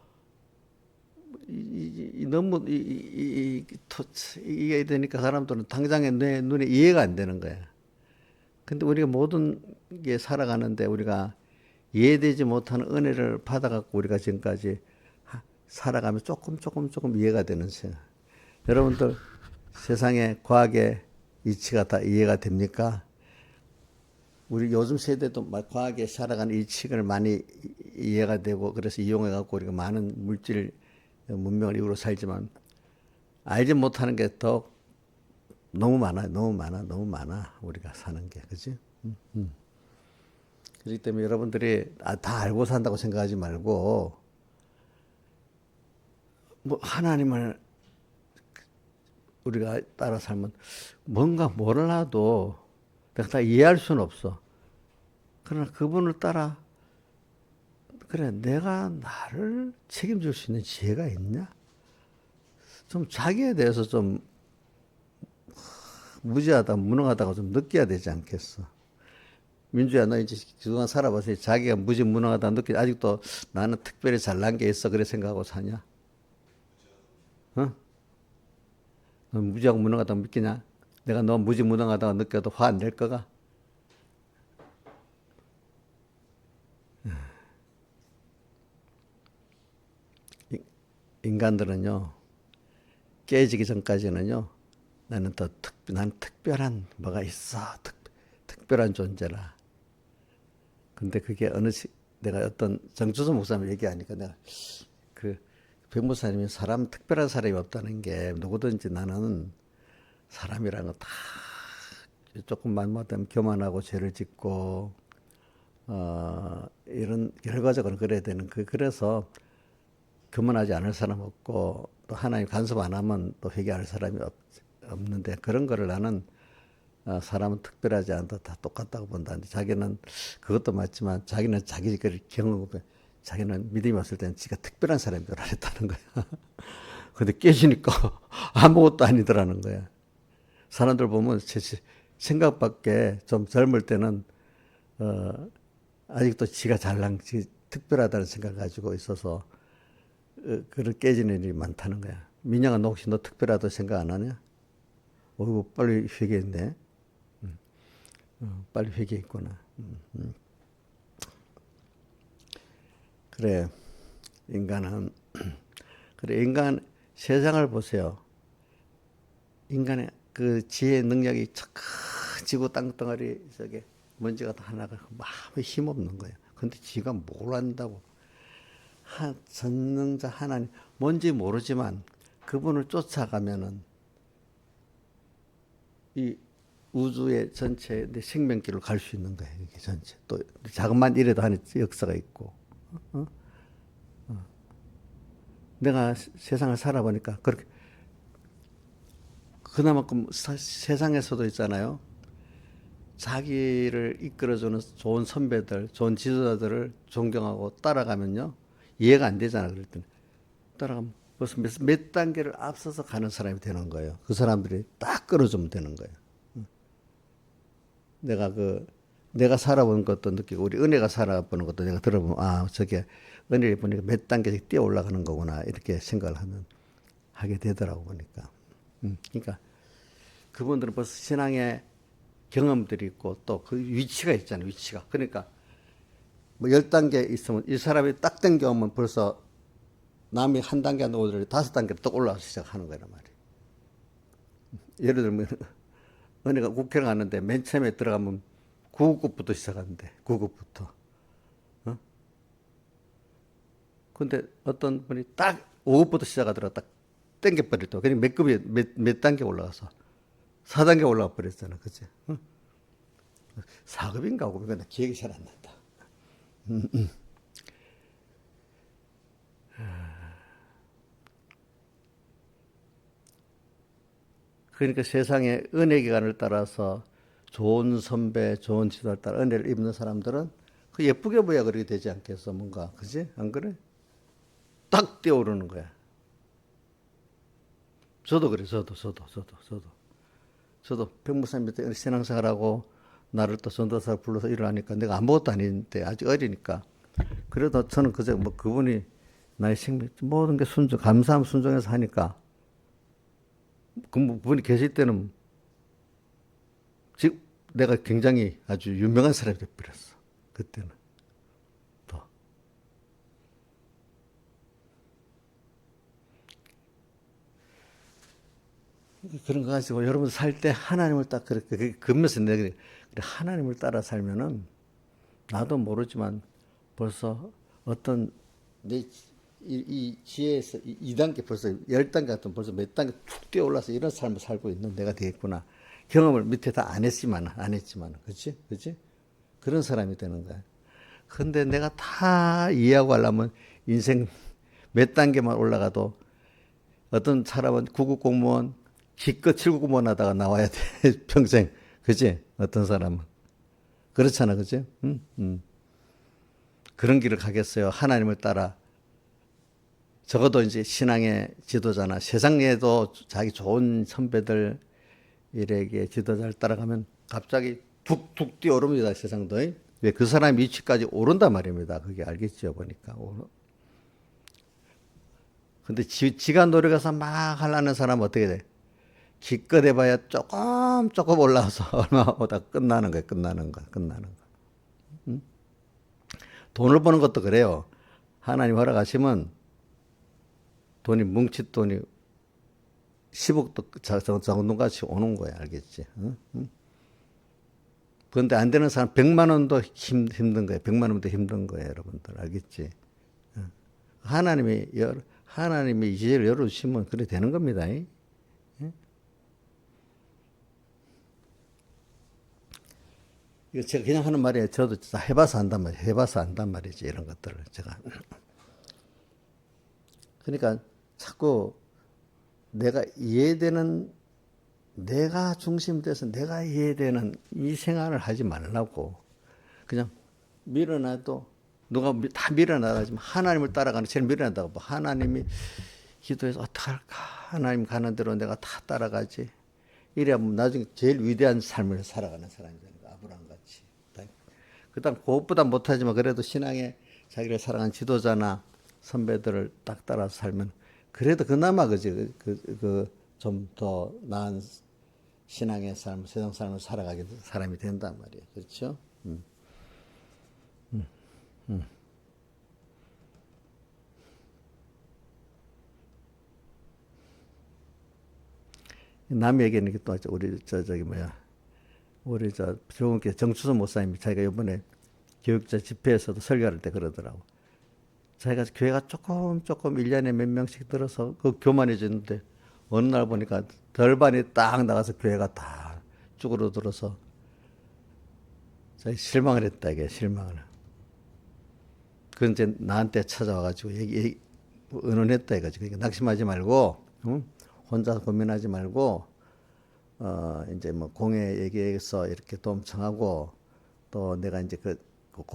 너무 이게 되니까 사람들은 당장에 내 눈에 이해가 안 되는 거야. 근데 우리가 모든 게 살아가는데 우리가 이해되지 못하는 은혜를 받아갖고 우리가 지금까지 살아가면 조금 이해가 되는 생각. 여러분들 세상의 과학의 이치가 다 이해가 됩니까? 우리 요즘 세대도 막 과학에 살아가는 이치를 많이 이해가 되고 그래서 이용해갖고 우리가 많은 물질 문명을 이루어 살지만 알지 못하는 게 더 너무 많아 우리가 사는 게 그지? 그렇기 때문에 여러분들이 다 알고 산다고 생각하지 말고 뭐 하나님을 우리가 따라 살면 뭔가 몰라도 내가 다 이해할 수는 없어. 그러나 그분을 따라 그래 내가 나를 책임질 수 있는 지혜가 있냐? 좀 자기에 대해서 좀 무지하다 무능하다고 좀 느껴야 되지 않겠어? 민주야 너 이제 그동안 살아봐서 자기가 무능하다 느끼 아직도 나는 특별히 잘난 게 있어 그래 생각하고 사냐? 어? 너 무지하고 무능하다고 믿기냐? 내가 너 무능하다고 느껴도 화 안 낼 거가? 인간들은요 깨지기 전까지는요 나는 난 특별한 뭐가 있어 특별한 존재라. 근데 그게 내가 어떤 정주선 목사님 얘기하니까 내가 백목사님이 특별한 사람이 없다는 게 누구든지 나는 사람이라는 거 다 조금만 못하면 교만하고 죄를 짓고 이런 결과적으로 그래야 되는 그래서 교만하지 않을 사람 없고 또 하나님 간섭 안 하면 또 회개할 사람이 없는데 그런 거를 나는 사람은 특별하지 않다 다 똑같다고 본다는데 자기는 그것도 맞지만 자기는 자기 경험에 자기는 믿음이 없을 때는 지가 특별한 사람인 줄 알았다는 거야. 근데 깨지니까 아무것도 아니더라는 거야. 사람들 보면 제 생각밖에 좀 젊을 때는 아직도 지가 특별하다는 생각을 가지고 있어서 그걸 깨지는 일이 많다는 거야. 민영아 너 혹시 너 특별하다고 생각 안 하냐? 어이구 빨리 회개했네. 빨리 회개했구나. 그래 인간은 그래 인간 세상을 보세요. 인간의 그 지혜 능력이 지구 땅덩어리 저게 먼지가 다 하나가 마음에 힘없는 거예요. 근데 지가 뭘 안다고? 전능자 하나님 뭔지 모르지만 그분을 쫓아가면은 이 우주의 전체 내 생명길로 갈 수 있는 거예요. 이게 전체 또 자그만 일에도 하는 역사가 있고. 내가 세상을 살아보니까 그렇게 그나마큼 세상에서도 있잖아요. 자기를 이끌어주는 좋은 선배들, 좋은 지도자들을 존경하고 따라가면요. 이해가 안 되잖아. 그럴 때는. 따라가면 벌써 몇 단계를 앞서서 가는 사람이 되는 거예요. 그 사람들이 딱 끌어주면 되는 거예요. 내가 살아본 것도 느끼고, 우리 은혜가 살아보는 것도 내가 들어보면, 저게 은혜를 보니까 몇 단계씩 뛰어 올라가는 거구나. 이렇게 생각을 하게 되더라고, 보니까. 그러니까 그분들은 벌써 신앙의 경험들이 있고 또 그 위치가 있잖아요, 위치가. 그러니까 뭐 10단계 있으면 이 사람이 딱 땡겨오면 벌써 남이 한 단계 안 오더라도 5단계로 또 올라가서 시작하는 거란 말이에요. 예를 들면 은혜가 국회를 가는데 맨 처음에 들어가면 9급부터 시작하는데 9급부터. 근데 어떤 분이 딱 5급부터 시작하더라도 딱 땡겨버릴 때, 그냥 몇 단계 올라가서 4단계 올라가 버렸잖아, 그치? 4급인가 5급인가 기억이 잘 안 난다. 그러니까 세상의 은혜 기간을 따라서 좋은 선배, 좋은 지도를 따라 은혜를 입는 사람들은 그 예쁘게 보야 그렇게 되지 않겠어, 뭔가. 그지? 안 그래? 딱 뛰어오르는 거야. 저도 그래, 저도 백무사님 밑에 신앙생활하고 나를 또 전도사 불러서 일을 하니까 내가 아무것도 아닌데 아직 어리니까. 그래도 저는 그저 뭐 그분이 나의 생명, 모든 게 순종, 감사함 순종해서 하니까 그분이 계실 때는 지금 내가 굉장히 아주 유명한 사람이 돼버렸어. 그때는. 또. 그런 거 가지고 여러분 살 때 하나님을 딱 그렇게 그러면서 내가 그래, 하나님을 따라 살면은 나도 모르지만 벌써 어떤 이 지혜에서 2단계 벌써 10단계 같은 벌써 몇 단계 툭 뛰어 올라서 이런 삶을 살고 있는 내가 되겠구나. 경험을 밑에 다 안 했지만, 그치? 그치? 그런 사람이 되는 거야. 근데 내가 다 이해하고 하려면 인생 몇 단계만 올라가도 어떤 사람은 9급 공무원, 기껏 7급 공무원 하다가 나와야 돼. 평생. 그치? 어떤 사람은. 그렇잖아. 그치? 그런 길을 가겠어요. 하나님을 따라. 적어도 이제 신앙의 지도자나 세상에도 자기 좋은 선배들 일에게 지도자를 따라가면 갑자기 툭툭 뛰어오릅니다. 세상도. 왜 그 사람 위치까지 오른단 말입니다. 그게 알겠죠. 보니까. 근데 지가 노력해서 막 하려는 사람은 어떻게 돼? 기껏 해봐야 조금 올라와서 얼마 오다 끝나는 거야. 끝나는 거. 돈을 버는 것도 그래요. 하나님 허락하시면 돈이 뭉칫돈이 10억도 정도같이 오는 거야. 알겠지? 응? 그런데 안 되는 사람 100만 원도 힘든 거예요. 100만 원도 힘든 거예요. 여러분들. 알겠지? 하나님이 이 지혜를 열어주시면 그래 되는 겁니다. 이거 제가 그냥 하는 말이에요. 저도 진짜 해봐서 안단 말이지. 이런 것들을 제가. 그러니까 자꾸 내가 이해되는, 내가 중심 돼서 내가 이해되는 이 생활을 하지 말라고. 그냥 밀어놔도 누가 다 밀어놔가지고 하나님을 따라가는, 제일 밀어낸다고. 하나님이 기도해서 어떡할까? 하나님 가는 대로 내가 다 따라가지. 이래야 나중에 제일 위대한 삶을 살아가는 사람이 되는 거야. 아브라함 같이. 그다음 그것보다 못하지만 그래도 신앙에 자기를 사랑한 지도자나 선배들을 딱 따라서 살면 그래도 그나마 그지 좀 더 나은 신앙의 삶, 세상 삶을 살아가게 사람이 된단 말이에요. 그렇죠? 남 얘기는 또 우리 우리 좋은 게 정추선 목사님이 자기가 이번에 교육자 집회에서도 설교할 때 그러더라고. 자기가 교회가 조금 1년에 몇 명씩 들어서 그 교만해지는데 어느 날 보니까 절반이 딱 나가서 교회가 다 쭈그러들어서 자기 실망을 했다. 이게 실망을. 그건 이제 나한테 찾아와가지고 의논했다 이거지. 그러니까 낙심하지 말고, 응? 혼자 고민하지 말고, 이제 뭐 공회 얘기해서 이렇게 도움 청하고, 또 내가 이제 그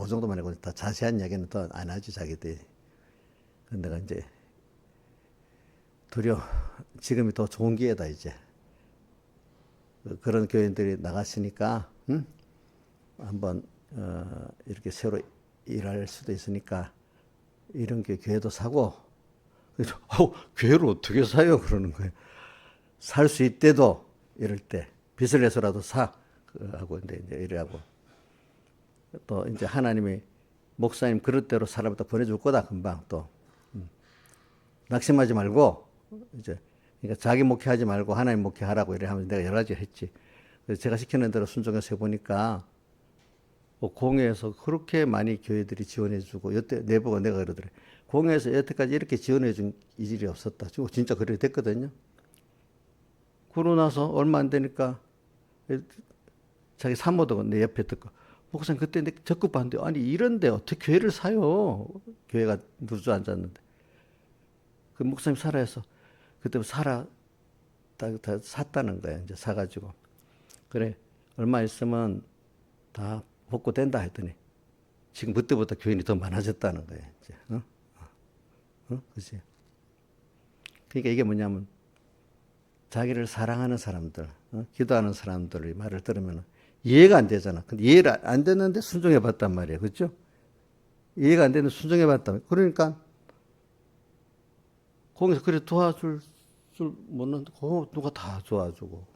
정도만 하고 더 자세한 이야기는 더 안 하지 자기들이. 내가 이제 지금이 더 좋은 기회다 이제. 그런 교인들이 나갔으니까, 응? 한번 이렇게 새로 일할 수도 있으니까 이런 교회도 사고. 그래서 교회를 어떻게 사요? 그러는 거예요. 살 수 있대도 이럴 때 빚을 내서라도 사 하고 이제 이래하고, 또 이제 하나님이 목사님 그릇대로 사람을 보내줄 거다 금방. 또 낙심하지 말고 이제, 그러니까 자기 목회하지 말고 하나님 목회하라고 이래 하면서 내가 여러 가지 했지. 그래서 제가 시키는 대로 순종해서 해보니까 공회에서 그렇게 많이 교회들이 지원해주고, 여태 내부가 내가 그러더래. 공회에서 여태까지 이렇게 지원해준 일이 없었다. 진짜 그렇게 됐거든요. 그러고 나서 얼마 안 되니까 자기 사모도 내 옆에 듣고 목사님 그때 내 적극 반대. 아니 이런데 어떻게 교회를 사요? 교회가 주저앉았는데. 그 목사님 사라 해서 그때 사라 다 샀다는 거야. 이제 사가지고 그래 얼마 있으면 다 복구된다 했더니 지금 그때보다 교인이 더 많아졌다는 거야. 이제 그렇지? 그러니까 이게 뭐냐면 자기를 사랑하는 사람들, 기도하는 사람들의 말을 들으면 이해가 안 되잖아. 근데 이해가 안 됐는데 순종해 봤단 말이야. 그렇죠? 이해가 안 되는데 순종해 봤단 말이야. 그러니까 거기서 그래 도와줄 줄 못는데 누가 다 도와주고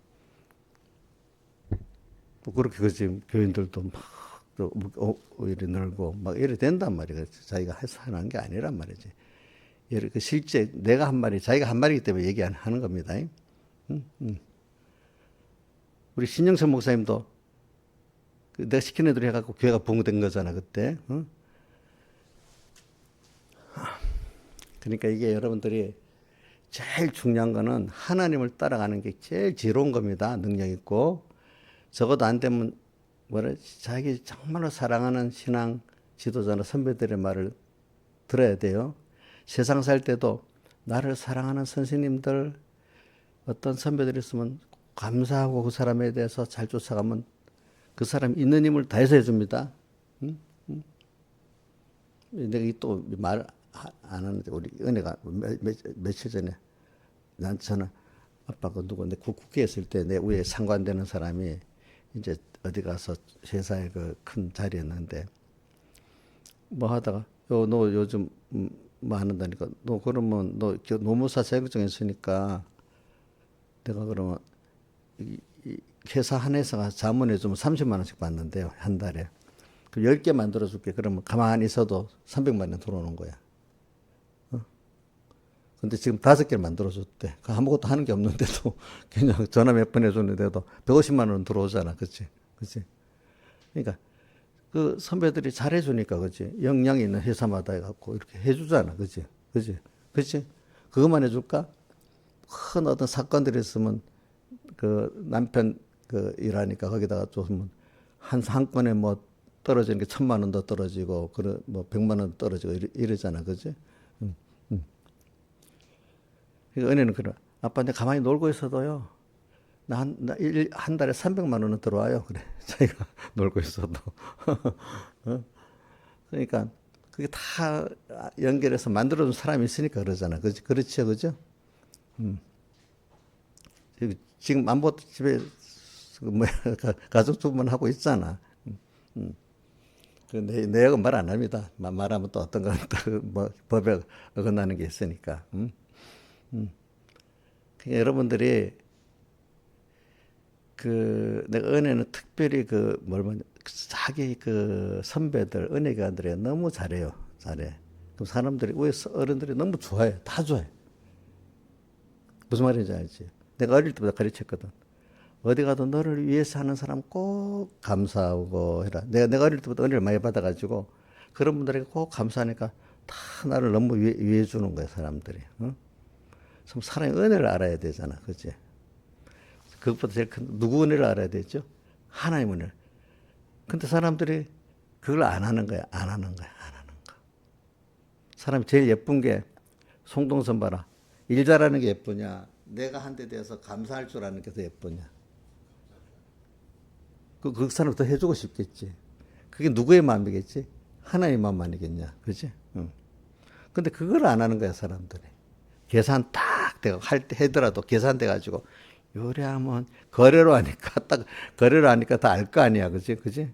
또 그렇게 그지 교인들도 막또 이래 늘고 막 이래 된단 말이야. 자기가 해서 하는 게 아니란 말이지. 예를 그 실제 내가 한 말이 자기가 한 말이기 때문에 얘기 안 하는 겁니다. 우리 신영철 목사님도 내가 시킨 애들 해갖고 교회가 붕된 거잖아 그때. 그러니까 이게 여러분들이 제일 중요한 거는 하나님을 따라가는 게 제일 지혜로운 겁니다. 능력 있고 적어도 안 되면 뭐라 자기 정말로 사랑하는 신앙 지도자나 선배들의 말을 들어야 돼요. 세상 살 때도 나를 사랑하는 선생님들 어떤 선배들이 있으면 감사하고 그 사람에 대해서 잘 쫓아가면 그 사람 있는 힘을 다해서 해줍니다. 내가 또 말 안 하는데 우리 은혜가 며칠 전에 난 저는 아빠 그 누구 내 국회에 있을 때 내 위에 상관되는 사람이 이제 어디 가서 회사에 그 큰 자리였는데 뭐 하다가 너 요즘 뭐 하는다니까 너 그러면 너 노무사 자격증 있으니까 내가 그러면 이 회사 한 회사가 자문해 주면 30만 원씩 받는데요 한 달에. 그 10개 만들어 줄게. 그러면 가만히 있어도 300만 원 들어오는 거야. 근데 지금 5개를 만들어 줬대. 그 아무것도 하는 게 없는데도 그냥 전화 몇 번 해줬는데도 150만 원 들어오잖아. 그치? 그치? 그러니까 그 선배들이 잘해주니까 그치? 역량이 있는 회사마다 해갖고 이렇게 해주잖아. 그치? 그치? 그치? 그것만 해줄까? 큰 어떤 사건들이 있으면 그 남편 그 일하니까 거기다가 좀 한 건에 뭐 떨어지는 게 1,000만 원 더 떨어지고 그래 뭐 100만 원 떨어지고 이러잖아. 그치? 그러니까 은혜는 그래. 아빠 내가 가만히 놀고 있어도요. 한 달에 300만 원은 들어와요. 그래. 자기가 놀고 있어도. 그러니까 그게 다 연결해서 만들어준 사람이 있으니까 그러잖아. 그렇지? 그렇죠. 그죠? 지금 안보 집에 뭐야 가족 주문하고 있잖아. 그 내역은 말 안 합니다. 말하면 또 어떤 건뭐 법에 어긋나는 게 있으니까. 그러니까 여러분들이 그 내가 은혜는 특별히 그 뭐냐면 자기 그 선배들 은혜가들이 너무 잘해요. 잘해. 그럼 사람들이 왜 어른들이 너무 좋아해. 다 좋아해. 무슨 말인지 알지? 내가 어릴 때부터 가르쳤거든. 어디 가도 너를 위해서 하는 사람 꼭 감사하고 해라. 내가 어릴 때부터 은혜를 많이 받아가지고 그런 분들에게 꼭 감사하니까 다 나를 너무 위해 주는 거야 사람들이. 참 사람의 은혜를 알아야 되잖아, 그치? 그것보다 제일 큰 누구 은혜를 알아야 되죠? 하나님 은혜를. 근데 사람들이 그걸 안 하는 거야, 안 하는 거야, 안 하는 거. 사람이 제일 예쁜 게 송동선 봐라. 일 잘하는 게 예쁘냐? 내가 한 데 대해서 감사할 줄 아는 게 더 예쁘냐? 그 사람 더 해주고 싶겠지. 그게 누구의 마음이겠지? 하나님의 마음 아니겠냐, 그지? 응. 근데 그걸 안 하는 거야 사람들이. 계산 딱 되고 하더라도 계산돼 가지고 요래하면 거래로 하니까 딱 거래로 하니까 다 알 거 아니야, 그지, 그지?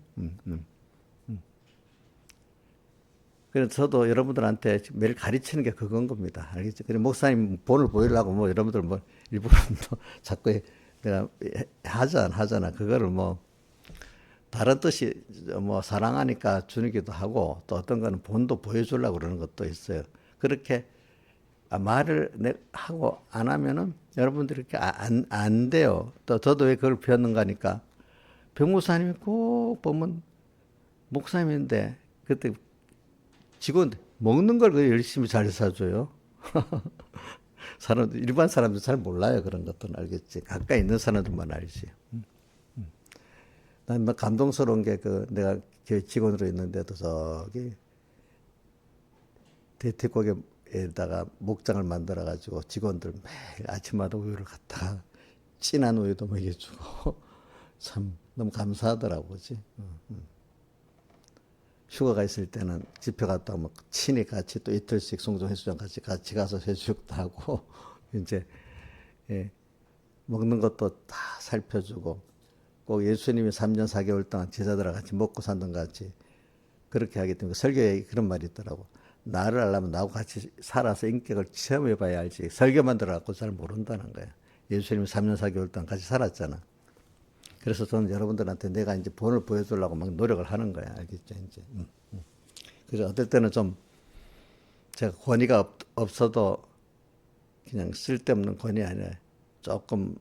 그래서 저도 여러분들한테 매일 가르치는 게 그건 겁니다. 알겠죠? 그래 목사님 본을 보이려고 뭐 여러분들 뭐 일부러 또 자꾸 내가 하잖아. 그거를 뭐 다른 뜻이 뭐 사랑하니까 주기도 하고 또 어떤 거는 본도 보여주려고 그러는 것도 있어요. 그렇게 말을 하고 안 하면은 여러분들이 이렇게 안 돼요. 또 저도 왜 그걸 배웠는가 하니까 병무사님이 꼭 보면 목사님인데 그때 직원 먹는 걸 열심히 잘 사줘요. 일반 사람들 잘 몰라요. 그런 것들은 알겠지. 가까이 있는 사람들만 알지. 난 감동스러운 게 내가 교회 직원으로 있는데도 저기 대티고개에다가 목장을 만들어 가지고 직원들 매일 아침마다 우유를 갖다가 진한 우유도 먹여주고 참 너무 감사하더라고, 그지? 휴가가 있을 때는 집회 갔다 오면 친히 같이 또 이틀씩 송정해수장 같이 가서 해수욕도 하고 이제 예, 먹는 것도 다 살펴주고 꼭 예수님이 3년 4개월 동안 제자들과 같이 먹고 산던 같이 그렇게 하기 때문에 설교에 그런 말이 있더라고. 나를 알려면 나하고 같이 살아서 인격을 체험해 봐야 알지. 설교만 들어갖고 잘 모른다는 거야. 예수님이 3년 4개월 동안 같이 살았잖아. 그래서 저는 여러분들한테 내가 이제 본을 보여주려고 막 노력을 하는 거야. 알겠죠? 이제. 그래서 어떨 때는 좀 제가 권위가 없어도 그냥 쓸데없는 권위 아니라 조금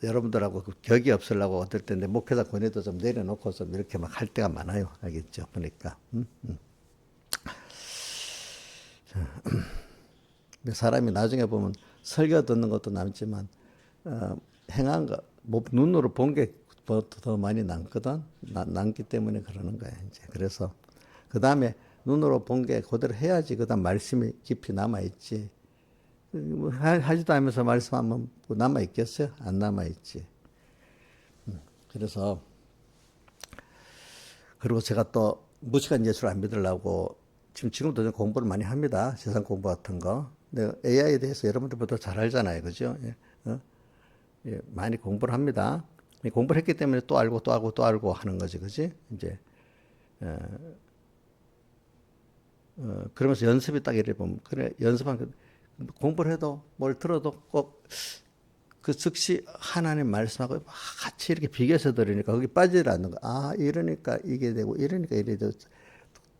여러분들하고 그 격이 없으려고 어떨 때 내 목회자 권위도 좀 내려놓고 좀 이렇게 막 할 때가 많아요. 알겠죠? 보니까. 사람이 나중에 보면 설교 듣는 것도 남지만 행한 거, 눈으로 본 게 더 많이 남거든. 남기 때문에 그러는 거야. 이제 그래서 그 다음에 눈으로 본 게 그대로 해야지. 그다음 말씀이 깊이 남아 있지. 뭐 하지도 않으면서 말씀하면 뭐 남아 있겠어요? 안 남아 있지. 그래서 그리고 제가 또 무식한 예수를 안 믿으려고 지금도 좀 공부를 많이 합니다. 세상 공부 같은 거. 내가 AI에 대해서 여러분들보다 잘 알잖아요. 그죠? 예, 예, 많이 공부를 합니다. 공부를 했기 때문에 또 알고 또 알고 또 알고 하는 거지. 그지? 이제, 그러면서 연습이 딱 이래 보면, 그래, 공부를 해도 뭘 들어도 꼭 그 즉시 하나님 말씀하고 같이 이렇게 비교해서 들으니까 거기 빠지질 않는 거. 아, 이러니까 이게 되고, 이러니까 이래 되고,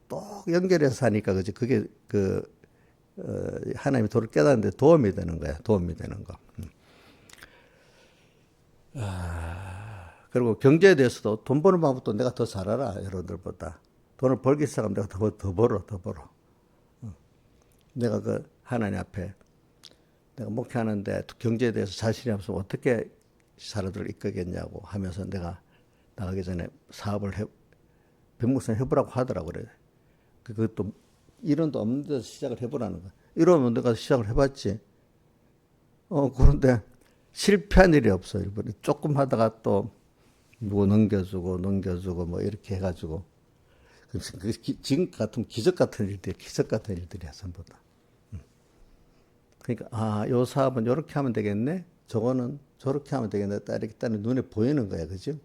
또 연결해서 하니까, 그지? 그게 하나님이 도를 깨닫는데 도움이 되는 거야. 도움이 되는 거. 그리고 경제에 대해서도 돈 버는 방법도 내가 더 잘 알아. 여러분들보다. 돈을 벌기 시작하면 내가 더 벌어. 내가 그 하나님 앞에 내가 목회하는데 경제에 대해서 자신이 없으면 어떻게 사람들을 이끌겠냐고 하면서 내가 나가기 전에 사업을 변목선 해보라고 하더라고 그래. 그것도 이론도 없는 데서 시작을 해보라는 거야. 이러면 내가 시작을 해봤지. 그런데 실패한 일이 없어. 일본이 조금 하다가 또 누구 넘겨주고 뭐 이렇게 해가지고 지금 같은 기적 같은 일들이야 전부 다. 그러니까 요 사업은 이렇게 하면 되겠네. 저거는 저렇게 하면 되겠네. 딱 이렇게 딱 눈에 보이는 거야, 그죠?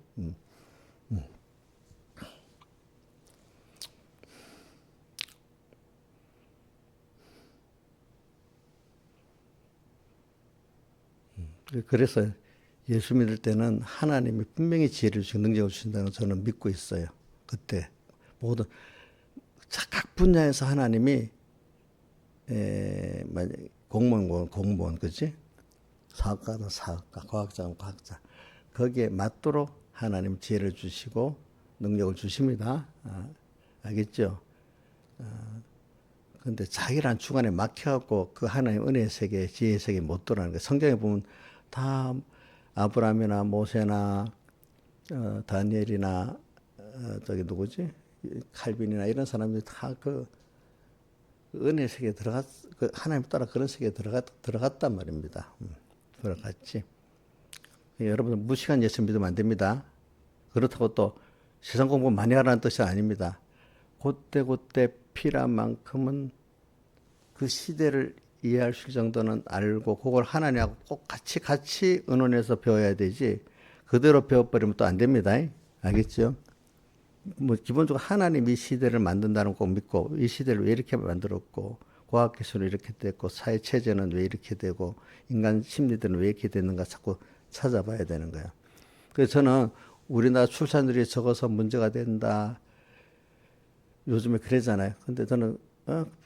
그래서 예수 믿을 때는 하나님이 분명히 지혜를 주시고 능력을 주신다는 저는 믿고 있어요. 그때 모든 각 분야에서 하나님이 공무원, 그지? 사업가는 사업가, 과학자는 과학자. 거기에 맞도록 하나님 지혜를 주시고 능력을 주십니다. 알겠죠? 근데 자기란 주관에 막혀갖고 그 하나님 은혜의 세계, 지혜의 세계에 못 들어가는 거예요. 성경에 보면 다 아브라함이나 모세나 다니엘이나 저기 누구지? 칼빈이나 이런 사람들이 다 그 은혜 세계에 그 하나님 따라 그런 세계에 들어갔단 말입니다. 들어갔지. 여러분 무시한 예수 믿으면 안 됩니다. 그렇다고 또 세상 공부 많이 하라는 뜻이 아닙니다. 그때 필요한 만큼은 그 시대를 이해할 수 있을 정도는 알고 그걸 하나님하고 꼭 같이 의논해서 배워야 되지 그대로 배워버리면 또 안 됩니다. 알겠죠? 뭐 기본적으로 하나님 이 시대를 만든다는 거 꼭 믿고 이 시대를 왜 이렇게 만들었고 과학기술은 이렇게 됐고 사회체제는 왜 이렇게 되고 인간 심리들은 왜 이렇게 됐는가 자꾸 찾아봐야 되는 거예요. 그래서 저는 우리나라 출산율이 적어서 문제가 된다. 요즘에 그러잖아요. 근데 저는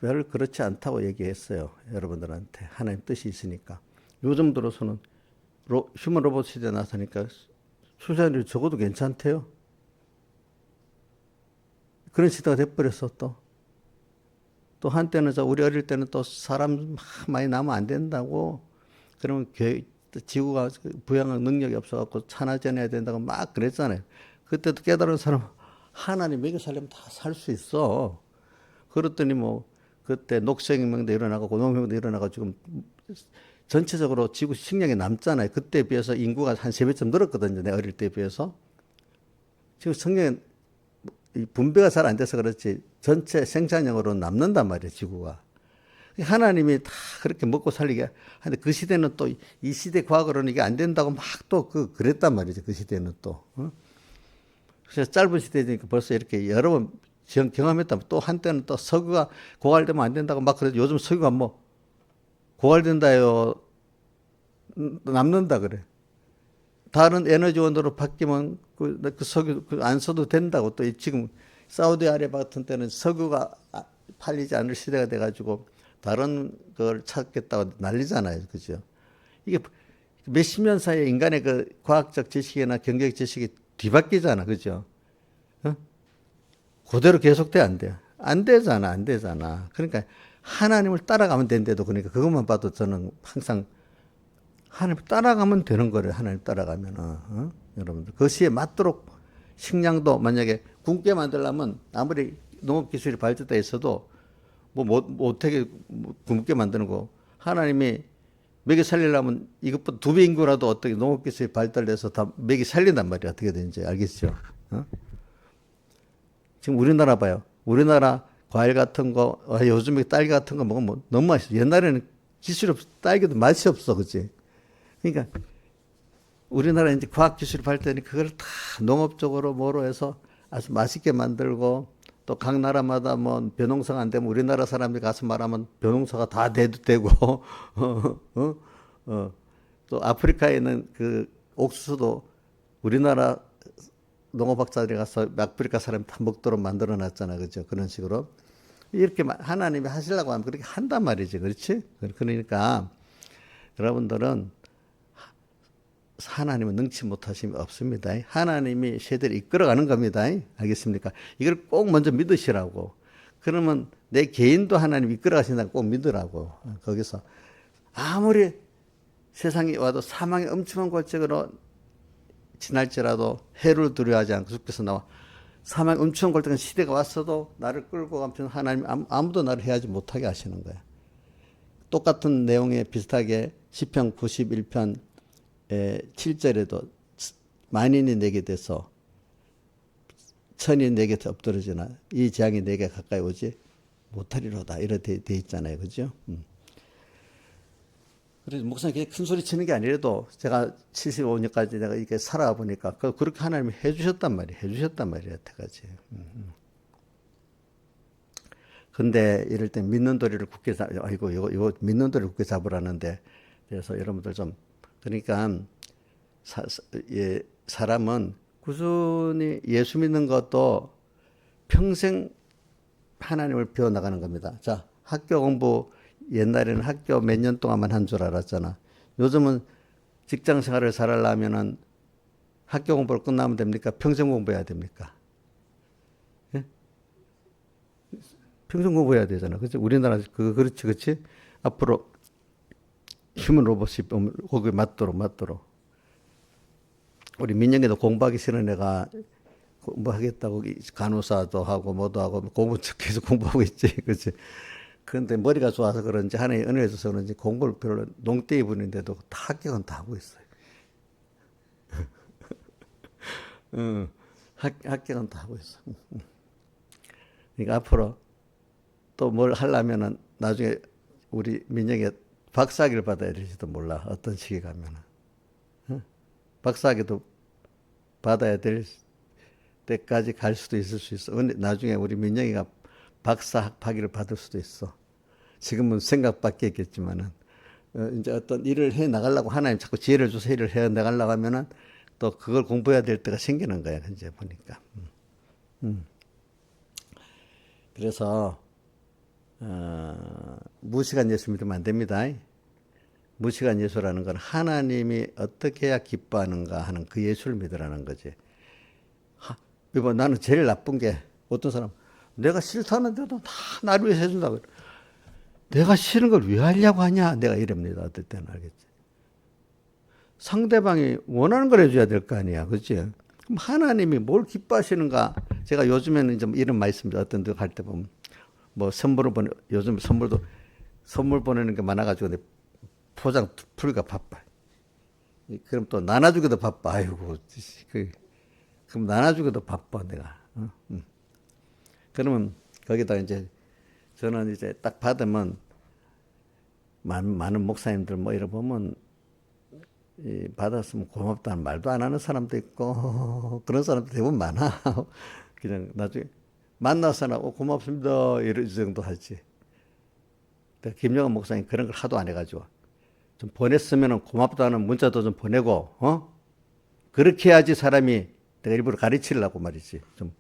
별 그렇지 않다고 얘기했어요. 여러분들한테. 하나님 뜻이 있으니까. 요즘 들어서는 휴먼 로봇 시대 나서니까 출산율이 적어도 괜찮대요. 그런 시대가 돼버렸어 또. 또 한때는 우리 어릴 때는 또 사람 많이 나면 안 된다고. 그러면 지구가 부양할 능력이 없어갖고 산화전해야 된다고 막 그랬잖아요. 그때도 깨달은 사람 하나님 먹여 살려면 다 살 수 있어. 그랬더니 뭐 그때 녹색혁명도 일어나고 고농혁명도 일어나고 지금 전체적으로 지구 식량이 남잖아요. 그때에 비해서 인구가 한 3배쯤 늘었거든요. 내 어릴 때에 비해서. 지금 성경에 분배가 잘 안 돼서 그렇지 전체 생산량으로 남는단 말이에요. 지구가. 하나님이 다 그렇게 먹고 살리게 하는데 그 시대는 또 이 시대 과거로는 이게 안 된다고 막 또 그랬단 말이죠. 그 시대는 또. 그래서 짧은 시대니까 벌써 이렇게 여러 번 경험했다면 또 한때는 또 석유가 고갈되면 안 된다고 막 그래도 요즘 석유가 뭐 고갈된다요. 남는다 그래. 다른 에너지원으로 바뀌면 그 석유 안 써도 된다고 또 지금 사우디아라비아 같은 때는 석유가 팔리지 않을 시대가 돼가지고 다른 걸 찾겠다고 난리잖아요. 그죠? 이게 몇십 년 사이에 인간의 그 과학적 지식이나 경제적 지식이 뒤바뀌잖아. 그죠? 어? 그대로 계속돼 안 돼. 안 되잖아. 안 되잖아. 그러니까 하나님을 따라가면 된대도 그러니까 그것만 봐도 저는 항상 하나님 따라가면 되는 거래요. 하나님 따라가면은. 여러분들. 그 시에 맞도록 식량도 만약에 굶게 만들려면 아무리 농업기술이 발전돼 있어도 어떻게 굶게 만드는 거. 하나님이 먹이 살리려면 이것보다 2배 인구라도 어떻게 농업기술이 발달돼서 다 먹이 살린단 말이야. 어떻게 되는지 알겠죠? 지금 우리나라 봐요. 우리나라 과일 같은 거, 요즘에 딸기 같은 거 먹으면 너무 맛있어. 옛날에는 기술이 없어. 딸기도 맛이 없어. 그치? 그러니까 우리나라 이제 과학기술이 발달되니 그걸 다 농업적으로 뭐로 해서 아주 맛있게 만들고 또 각 나라마다 뭐 벼농사가 안 되면 우리나라 사람들이 가서 말하면 벼농사가 다 돼도 되고, 또 아프리카에는 그 옥수수도 우리나라 농업학자들이 가서 아프리카 사람이 다 먹도록 만들어 놨잖아. 그죠? 그런 식으로. 이렇게 하나님이 하시려고 하면 그렇게 한단 말이지. 그렇지? 그러니까 여러분들은 하나님은 능치 못하심이 없습니다. 하나님이 세대를 이끌어가는 겁니다. 알겠습니까? 이걸 꼭 먼저 믿으시라고. 그러면 내 개인도 하나님 이끌어가신다고 꼭 믿으라고. 거기서 아무리 세상이 와도 사망의 엄청난 골짜기로 지날지라도 해를 두려워하지 않고 주께서 나와 사망의 엄청난 골짜기 시대가 왔어도 나를 끌고 가면 하나님 아무도 나를 해하지 못하게 하시는 거야. 똑같은 내용에 비슷하게 시편 91편 7절에도 만인이 내게 돼서 천이 내게 엎드러지나 이 재앙이 내게 가까이 오지 못하리로다 이렇게 돼 있잖아요. 그죠? 그래서 목사님 큰 소리 치는 게 아니라도 제가 75년까지 내가 이렇게 살아보니까 그렇게 하나님이 해주셨단 말이에요. 해주셨단 말이에요. 여태까지. 근데 이럴 때 믿는 도리를 굳게 이거 믿는 도리를 굳게 잡으라는데 그래서 여러분들 좀 그러니까 사람은 꾸준히 예수 믿는 것도 평생 하나님을 배워나가는 겁니다. 자, 학교 공부 옛날에는 학교 몇 년 동안만 한 줄 알았잖아. 요즘은 직장 생활을 잘하려면은 학교 공부를 끝나면 됩니까? 평생 공부해야 됩니까? 예? 평생 공부해야 되잖아. 그치? 우리나라, 그렇지, 그치? 앞으로 휴먼 로봇이 거기에 맞도록. 우리 민영이도 공부하기 싫은 애가 공부하겠다고 간호사도 하고 뭐도 하고 공부 계속 공부하고 있지. 그치? 그런데 머리가 좋아서 그런지 하나의 은혜를 줘서 그런지 공부를 별로 농떼이 부는데도 다 합격은 다 하고 있어요. 합격은 다 하고 있어. 그러니까 앞으로 또 뭘 하려면은 나중에 우리 민영이 박사학위를 받아야 될지도 몰라. 어떤 시기에 가면은. 박사학위도 받아야 될 때까지 갈 수도 있을 수 있어. 나중에 우리 민영이가 박사 학위를 받을 수도 있어. 지금은 생각 바뀌었겠지만은, 이제 어떤 일을 해 나가려고 하나님 자꾸 지혜를 줘서 일을 해 나가려고 하면은 또 그걸 공부해야 될 때가 생기는 거야. 이제 보니까. 그래서, 무시간 예수 믿으면 안 됩니다. 무시간 예수라는 건 하나님이 어떻게 해야 기뻐하는가 하는 그 예수를 믿으라는 거지. 이거 나는 제일 나쁜 게 어떤 사람, 내가 싫다는데도 다 나를 위해서 해준다고. 내가 싫은 걸 왜 하려고 하냐? 내가 이럽니다. 어떨 때는 알겠지. 상대방이 원하는 걸 해줘야 될 거 아니야. 그치? 그럼 하나님이 뭘 기뻐하시는가? 제가 요즘에는 좀 이런 말이 있습니다. 어떤 데 갈 때 보면 뭐 요즘 선물 보내는 게 많아가지고 내 포장 풀기가 바빠. 그럼 또 나눠주기도 바빠. 아이고, 그럼 나눠주기도 바빠 내가. 그러면 거기다 이제 저는 이제 딱 받으면 많은 목사님들 뭐 이러 보면 받았으면 고맙다는 말도 안 하는 사람도 있고 그런 사람도 대부분 많아. 그냥 나중에 만나서나 고맙습니다 이런 정도 하지. 김영환 목사님 그런 걸 하도 안 해가지고 좀 보냈으면 고맙다는 문자도 좀 보내고 그렇게 해야지 사람이 내가 일부러 가르치려고 말이지. 좀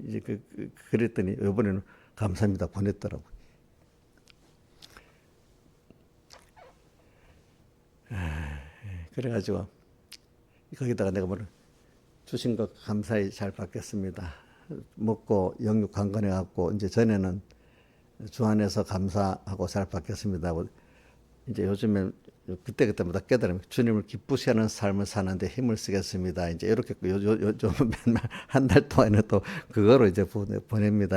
이제 그랬더니 이번에는 감사합니다 보냈더라고. 그래가지고 거기다가 내가 뭐를 주신 거 감사히 잘 받겠습니다. 먹고 영육 강건해 갖고 이제 전에는 주 안에서 감사하고 잘 받겠습니다 하고 이제 요즘에 그때마다 깨달으면 주님을 기쁘시게 하는 삶을 사는데 힘을 쓰겠습니다. 이제 이렇게 요즘 맨날 한 달 동안은 또 그거로 이제 보냅니다.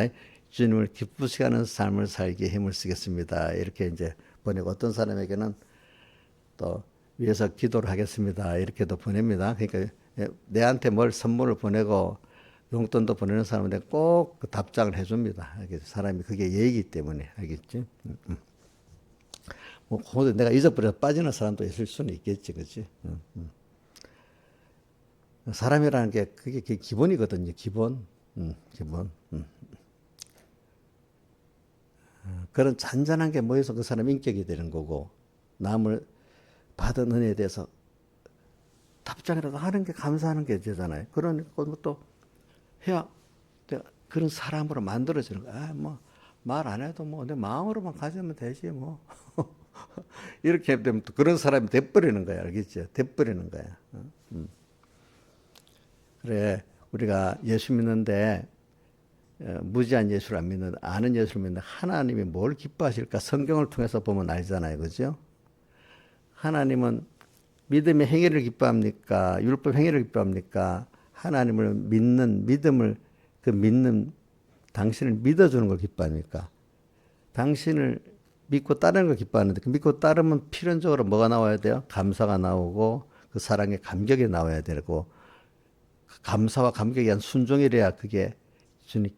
주님을 기쁘시게 하는 삶을 살기에 힘을 쓰겠습니다. 이렇게 이제 보내고 어떤 사람에게는 또 위해서 기도를 하겠습니다. 이렇게도 보냅니다. 그러니까 내한테 뭘 선물을 보내고 용돈도 보내는 사람한테 꼭그 답장을 해줍니다. 사람이 그게 예의이기 때문에 알겠지? 뭐 내가 잊어버려서 빠지는 사람도 있을 수는 있겠지, 그렇지? 사람이라는 게 그게 기본이거든요. 기본. 그런 잔잔한 게 모여서 그 사람 인격이 되는 거고 남을 받은 은혜에 대해서 답장이라도 하는 게 감사하는 게 되잖아요. 그런 것도 해야 그런 사람으로 만들어지는 거야. 뭐 말 안 해도 뭐 내 마음으로만 가지면 되지 뭐. 이렇게 되면 또 그런 사람이 돼버리는 거야. 알겠죠? 돼버리는 거야. 그래 우리가 예수 믿는데 무지한 예수를 안 믿는데 아는 예수를 믿는데 하나님이 뭘 기뻐하실까 성경을 통해서 보면 알잖아요. 그죠? 하나님은 믿음의 행위를 기뻐합니까? 율법 행위를 기뻐합니까? 하나님을 믿는 믿음을 믿는 당신을 믿어주는 걸 기뻐합니까? 당신을 믿고 따르는 걸 기뻐하는데 그 믿고 따르면 필연적으로 뭐가 나와야 돼요? 감사가 나오고 그 사랑의 감격이 나와야 되고 그 감사와 감격에 대한 순종이래야 그게 주님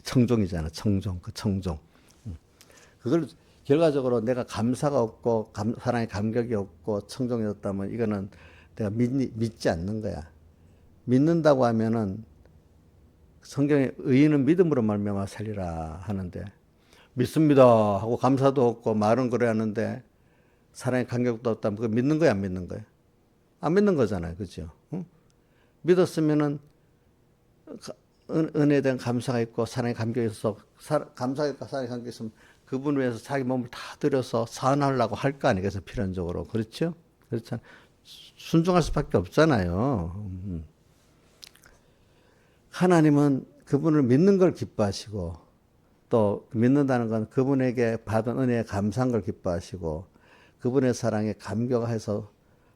청종이잖아. 청종. 그 청종. 그걸 결과적으로 내가 감사가 없고 사랑의 감격이 없고 청종이 없다면 이거는 내가 믿지 않는 거야. 믿는다고 하면은 성경에 의인은 믿음으로 말미암아 살리라 하는데 믿습니다 하고 감사도 없고 말은 그래 하는데 사랑의 감격도 없다면 그거 믿는 거야 안 믿는 거야? 안 믿는 거잖아요. 그죠? 응? 믿었으면은 은혜에 대한 감사가 있고 사랑의 감격이 있어 감사가 있고 사랑의 감격이 있으면 그분 위해서 자기 몸을 다 들여서 사안하려고 할 거 아니겠어요? 필연적으로. 그렇죠? 그렇잖아요. 순종할 수밖에 없잖아요. 하나님은 그분을 믿는 걸 기뻐하시고 또 믿는다는 건 그분에게 받은 은혜에 감사한 걸 기뻐하시고 그분의 사랑에 감격해서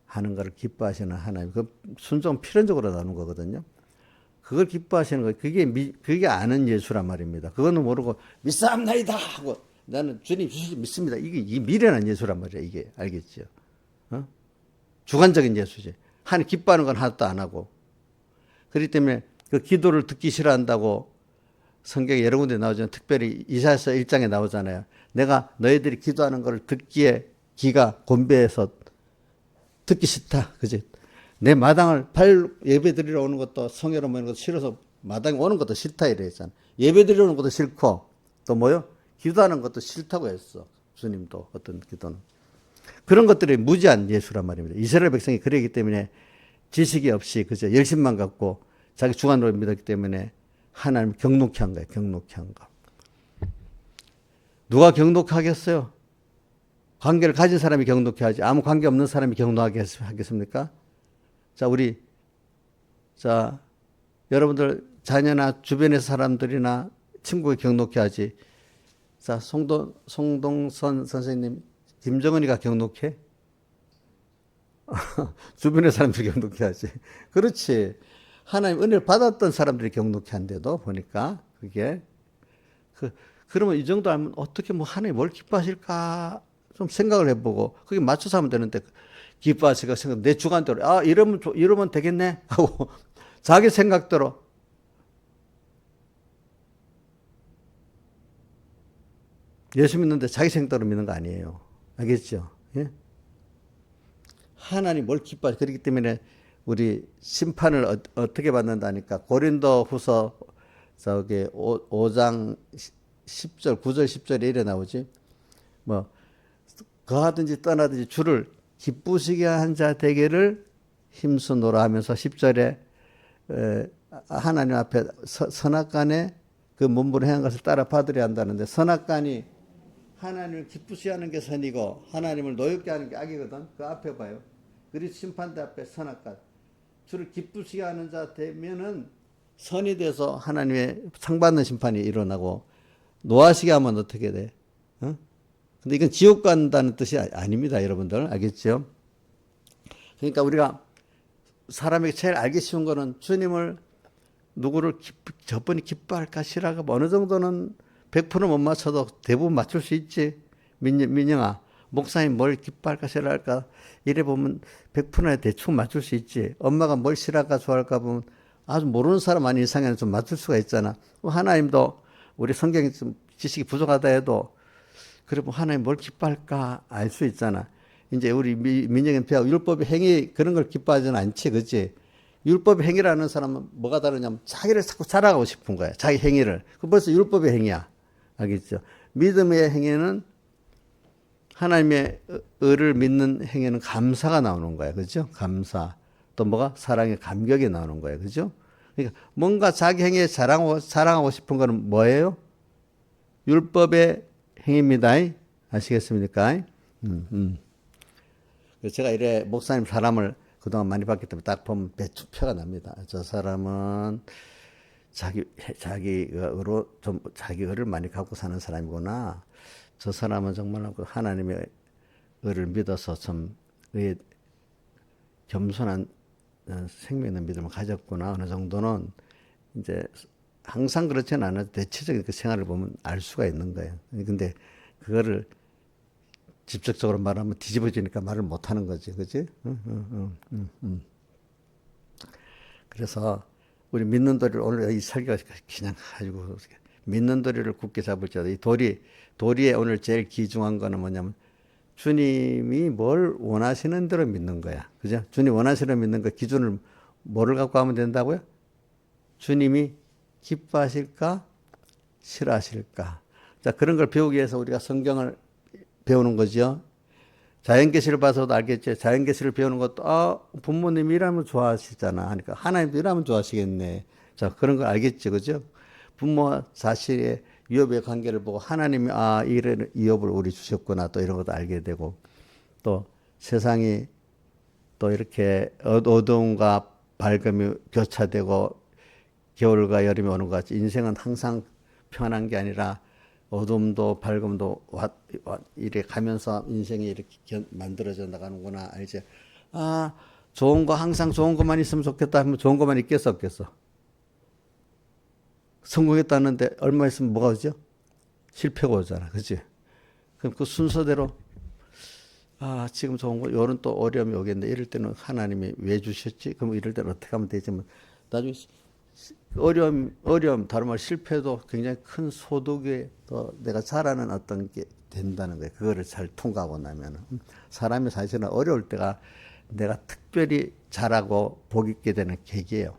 하는 걸 기뻐하시는 하나님. 그 순종 필연적으로 나오는 거거든요. 그걸 기뻐하시는 거예요. 그게 아는 예수란 말입니다. 그거는 모르고 믿사옵나이다 하고 나는 주님 믿습니다. 이게 미련한 예수란 말이야. 이게 알겠죠? 주관적인 예수지. 하나님 기뻐하는 건 하나도 안 하고. 그렇기 때문에 그 기도를 듣기 싫어한다고 성경에 여러 군데 나오잖아요. 특별히 이사야서 1장에 나오잖아요. 내가 너희들이 기도하는 걸 듣기에 귀가 곤배해서 듣기 싫다. 그지? 내 마당을 예배 드리러 오는 것도 성회로 모이는 것도 싫어서 마당에 오는 것도 싫다 이랬잖아. 예배 드리러 오는 것도 싫고 또 뭐요? 기도하는 것도 싫다고 했어. 주님도 어떤 기도는. 그런 것들이 무지한 예수란 말입니다. 이스라엘 백성이 그러기 때문에 지식이 없이 그저 열심만 갖고 자기 주관으로 믿었기 때문에 하나님 경록히 한 거예요. 경록히 한 거. 누가 경록하겠어요? 관계를 가진 사람이 경록히 하지 아무 관계 없는 사람이 경록하게 하겠습니까? 자, 여러분들 자녀나 주변의 사람들이나 친구가 경록히 하지. 자, 송동선 선생님, 김정은이가 경록해? 주변의 사람들이 경록히 하지. 그렇지. 하나님 은혜를 받았던 사람들이 경록히 한데도 보니까 그게 그러면 이 정도 하면 어떻게 뭐 하나님 뭘 기뻐하실까 좀 생각을 해보고 그게 맞춰서 하면 되는데 기뻐하실까 생각 내 주관대로 이러면 되겠네 하고 자기 생각대로 예수 믿는데 자기 생각대로 믿는 거 아니에요. 알겠죠? 예? 하나님 뭘 기뻐하시 그렇기 때문에 우리 심판을 어떻게 받는다니까 고린도 후서 저기 5장 10절 9절 10절에 이래 나오지 뭐 거하든지 떠나든지 주를 기쁘시게 한 자 되기를 힘쓰노라 하면서 10절에 하나님 앞에 선악간에 그 몸부로 행한 것을 따라 받으려 한다는데 선악간이 하나님을 기쁘시게 하는 게 선이고 하나님을 노엽게 하는 게 악이거든. 그 앞에 봐요. 그리고 심판대 앞에 선악간. 주를 기쁘시게 하는 자 되면은 선이 돼서 하나님의 상 받는 심판이 일어나고 노하시게 하면 어떻게 돼? 어? 근데 이건 지옥 간다는 뜻이 아닙니다, 여러분들. 알겠죠? 그러니까 우리가 사람에게 제일 알기 쉬운 거는 주님을 누구를 저분이 기뻐할까 싫어할까 뭐 어느 정도는 100%못 맞춰도 대부분 맞출 수 있지. 민영아, 목사님 뭘 기뻐할까 싫어할까 이래 보면 100%에 대충 맞출 수 있지. 엄마가 뭘 싫어할까 좋아할까 보면 아주 모르는 사람 아닌 이상에는 좀 맞출 수가 있잖아. 하나님도 우리 성경이 좀 지식이 부족하다 해도 그래 뭐 하나님 뭘 기뻐할까 알 수 있잖아. 이제 우리 민영이 배워 율법의 행위 그런 걸 기뻐하지는 않지, 그렇지? 율법의 행위라는 사람은 뭐가 다르냐면 자기를 자꾸 자랑하고 싶은 거야. 자기 행위를. 그 벌써 율법의 행위야. 알겠죠? 믿음의 행위는 하나님의 의를 믿는 행위는 감사가 나오는 거야. 그죠? 감사. 또 뭐가? 사랑의 감격이 나오는 거야. 그죠? 그러니까 뭔가 자기 행위에 자랑하고 싶은 거는 뭐예요? 율법의 행위입니다. 아시겠습니까? 제가 이래 목사님 사람을 그동안 많이 봤기 때문에 딱 보면 배추표가 납니다. 저 사람은 자기로 좀 자기 의를 많이 갖고 사는 사람이구나. 저 사람은 정말 하나님의 의를 믿어서 좀 겸손한 생명 있는 믿음을 가졌구나. 어느 정도는 이제 항상 그렇지는 않아도 대체적인 그 생활을 보면 알 수가 있는 거예요. 근데 그거를 직접적으로 말하면 뒤집어지니까 말을 못 하는 거지. 그지? 그래서 우리 믿는 도리를 오늘 이 설교가 그냥 가지고 믿는 도리를 굳게 잡을지어다. 이 도리에 오늘 제일 귀중한 거는 뭐냐면 주님이 뭘 원하시는 대로 믿는 거야. 그죠? 주님 원하시는 대로 믿는 거 기준을 뭐를 갖고 하면 된다고요? 주님이 기뻐하실까? 싫어하실까? 자, 그런 걸 배우기 위해서 우리가 성경을 배우는 거죠. 자연계시를 봐서도 알겠죠. 자연계시를 배우는 것도 부모님이 이러면 좋아하시잖아. 그러니까 하나님도 이러면 좋아하시겠네. 자, 그런 걸 알겠죠. 그죠? 부모와 자식의 유업의 관계를 보고 하나님이 이런 유업을 우리 주셨구나. 또 이런 것도 알게 되고 또 세상이 또 이렇게 어두움과 밝음이 교차되고 겨울과 여름이 오는 것 같이 인생은 항상 편한 게 아니라 어둠도 밝음도 이렇게 가면서 인생이 이렇게 만들어져 나가는구나 알지? 좋은 거 항상 좋은 것만 있으면 좋겠다 하면 좋은 것만 있겠어 없겠어? 성공했다는데 얼마 있으면 뭐가 오죠? 실패가 오잖아, 그렇지? 그럼 그 순서대로 지금 좋은 거 요런 또 어려움이 오겠네. 이럴 때는 하나님이 왜 주셨지? 그럼 이럴 때는 어떻게 하면 되지? 나중에 어려움, 다른 말 실패도 굉장히 큰 소득에 또 내가 잘하는 어떤 게 된다는 거예요. 그거를 잘 통과하고 나면은. 사람이 사실은 어려울 때가 내가 특별히 잘하고 복 있게 되는 계기예요.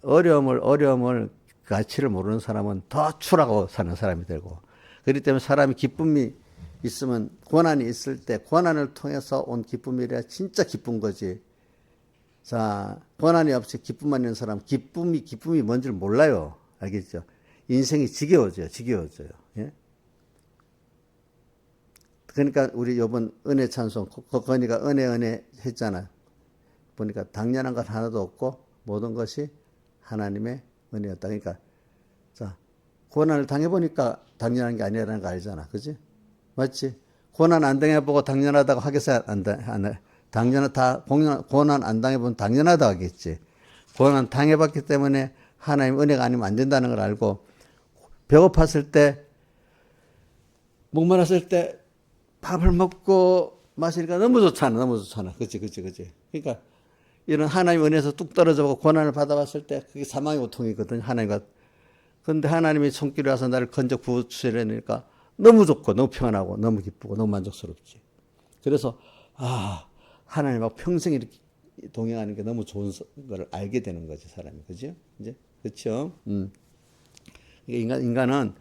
어려움을 가치를 모르는 사람은 더 추락하고 사는 사람이 되고. 그렇기 때문에 사람이 기쁨이 있으면 고난이 있을 때 고난을 통해서 온 기쁨이래야 진짜 기쁜 거지. 자, 고난이 없이 기쁨만 있는 사람, 기쁨이 뭔지를 몰라요. 알겠죠? 인생이 지겨워져요. 예? 그러니까 우리 요번 은혜 찬송, 거니가 은혜 했잖아요. 보니까 당연한 것 하나도 없고 모든 것이 하나님의 은혜였다. 그러니까, 자, 고난을 당해보니까 당연한 게 아니라는 거 알잖아. 그지? 맞지? 고난 안 당해보고 당연하다고 하겠어요? 고난 안 당해보면 당연하다 하겠지. 고난 당해봤기 때문에 하나님 은혜가 아니면 안 된다는 걸 알고, 배고팠을 때, 목말랐을 때 밥을 먹고 마시니까 너무 좋잖아. 너무 좋잖아. 그치. 그러니까 이런 하나님 은혜에서 뚝 떨어져고 고난을 받아봤을 때 그게 사망의 고통이거든, 하나님과. 그런데 하나님이 손길이 와서 나를 건져 구출해내니까 너무 좋고 너무 평안하고 너무 기쁘고 너무 만족스럽지. 그래서 하나님하고 평생 이렇게 동행하는 게 너무 좋은 걸 알게 되는 거지, 사람이. 그죠? 이제 그렇죠? 인간은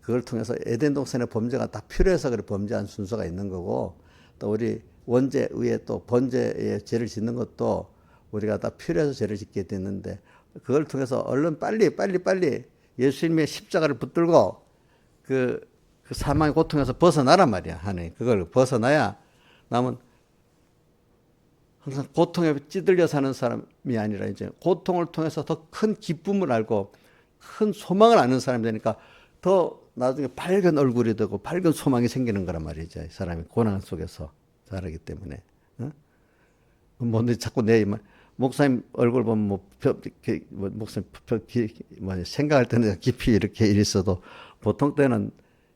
그걸 통해서 에덴 동산의 범죄가 다 필요해서 그래 범죄한 순서가 있는 거고, 또 우리 원죄 위에 또 번죄의 죄를 짓는 것도 우리가 다 필요해서 죄를 짓게 됐는데, 그걸 통해서 얼른 빨리 예수님의 십자가를 붙들고 그 사망의 고통에서 벗어나란 말이야. 하나님 그걸 벗어나야 남은, 항상 고통에 찌들려 사는 사람이 아니라 이제 고통을 통해서 더 큰 기쁨을 알고 큰 소망을 아는 사람이 되니까 더 나중에 밝은 얼굴이 되고 밝은 소망이 생기는 거란 말이죠. 사람이 고난 속에서 자라기 때문에. 뭔데 자꾸 내 목사님 얼굴 보면 목사님 생각할 때는 깊이 이렇게 있어도 보통 때는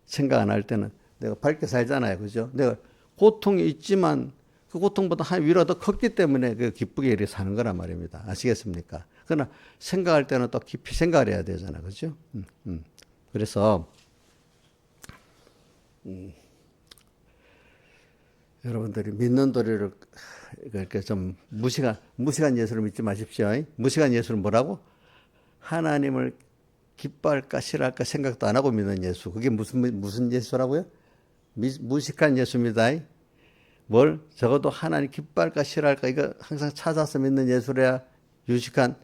생각 안 할 때는 내가 밝게 살잖아요. 그죠? 내가 고통이 있지만 그 고통보다 한 위로가 더 컸기 때문에 그 기쁘게 이렇게 사는 거란 말입니다. 아시겠습니까? 그러나 생각할 때는 또 깊이 생각을 해야 되잖아. 그죠? 그래서, 여러분들이 믿는 도리를 그렇게 좀 무식한 예수를 믿지 마십시오. 무식한 예수는 뭐라고? 하나님을 기뻐할까 싫어할까 생각도 안 하고 믿는 예수. 그게 무슨 예수라고요? 무식한 예수입니다. 뭘 적어도 하나님 기뻐할까 싫어할까 이거 항상 찾아서 믿는 예수래야 유식한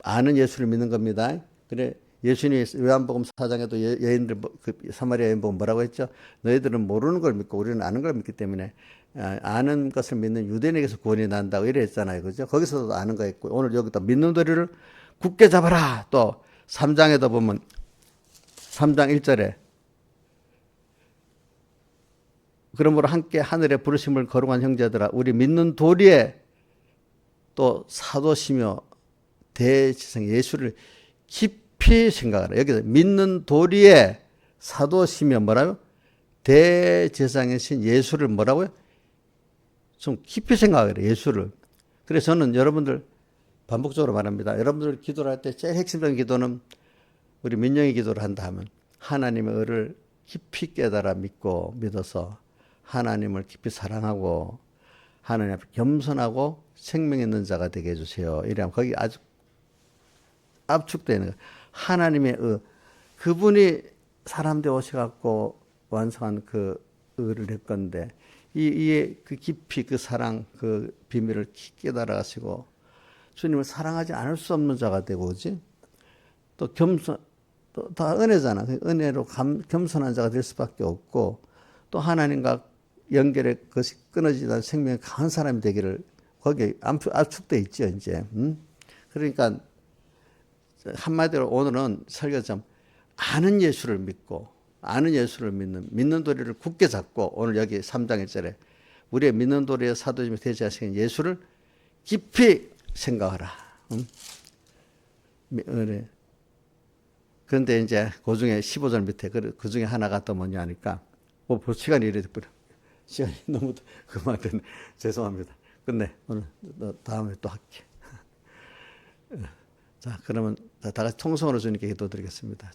아는 예수를 믿는 겁니다. 그래 예수님이 요한복음 4장에도 여인들 그 사마리아 여인 보고 뭐라고 했죠? 너희들은 모르는 걸 믿고 우리는 아는 걸 믿기 때문에 아는 것을 믿는 유대인에게서 구원이 난다고 이래 했잖아요. 그죠? 거기서도 아는 거 있고 오늘 여기다 믿는 도리를 굳게 잡아라. 또 3장에도 보면 3장 1절에 그러므로 함께 하늘에 부르심을 거룩한 형제들아 우리 믿는 도리에 또 사도시며 대지성 예수를 깊이 생각하라. 여기서 믿는 도리에 사도시며 뭐라고요? 대제사장이신 예수를 뭐라고요? 좀 깊이 생각하라. 예수를. 그래서 저는 여러분들 반복적으로 말합니다. 여러분들 기도를 할 때 제일 핵심적인 기도는 우리 민영이 기도를 한다 하면 하나님의 의를 깊이 깨달아 믿고 믿어서 하나님을 깊이 사랑하고 하나님 앞에 겸손하고 생명 있는 자가 되게 해주세요. 이러면 거기 아주 압축되는 거예요. 하나님의 의. 그분이 사람 되어 오셔갖고 완성한 그 의를 낼 건데 이에 그 깊이 그 사랑 그 비밀을 깨달아 가시고 주님을 사랑하지 않을 수 없는 자가 되고 그지? 또 겸손 또 다 은혜잖아. 은혜로 겸손한 자가 될 수밖에 없고 또 하나님과 연결의 것이 끊어지지 않는 생명이 강한 사람이 되기를 거기에 압축돼 있죠 이제. 그러니까 한마디로 오늘은 설교점 아는 예수를 믿고 아는 예수를 믿는 도리를 굳게 잡고 오늘 여기 3장 1절에 우리의 믿는 도리의 사도님이 대제하신 예수를 깊이 생각하라. 그런데 이제 그 중에 15절 밑에 그 중에 하나가 또 뭐냐 하니까 시간이 이래 버려. 시간이 너무 그만됐네. 죄송합니다. 끝내. 오늘 다음에 또 할게. 자, 그러면 다 같이 통성으로 주님께 기도드리겠습니다.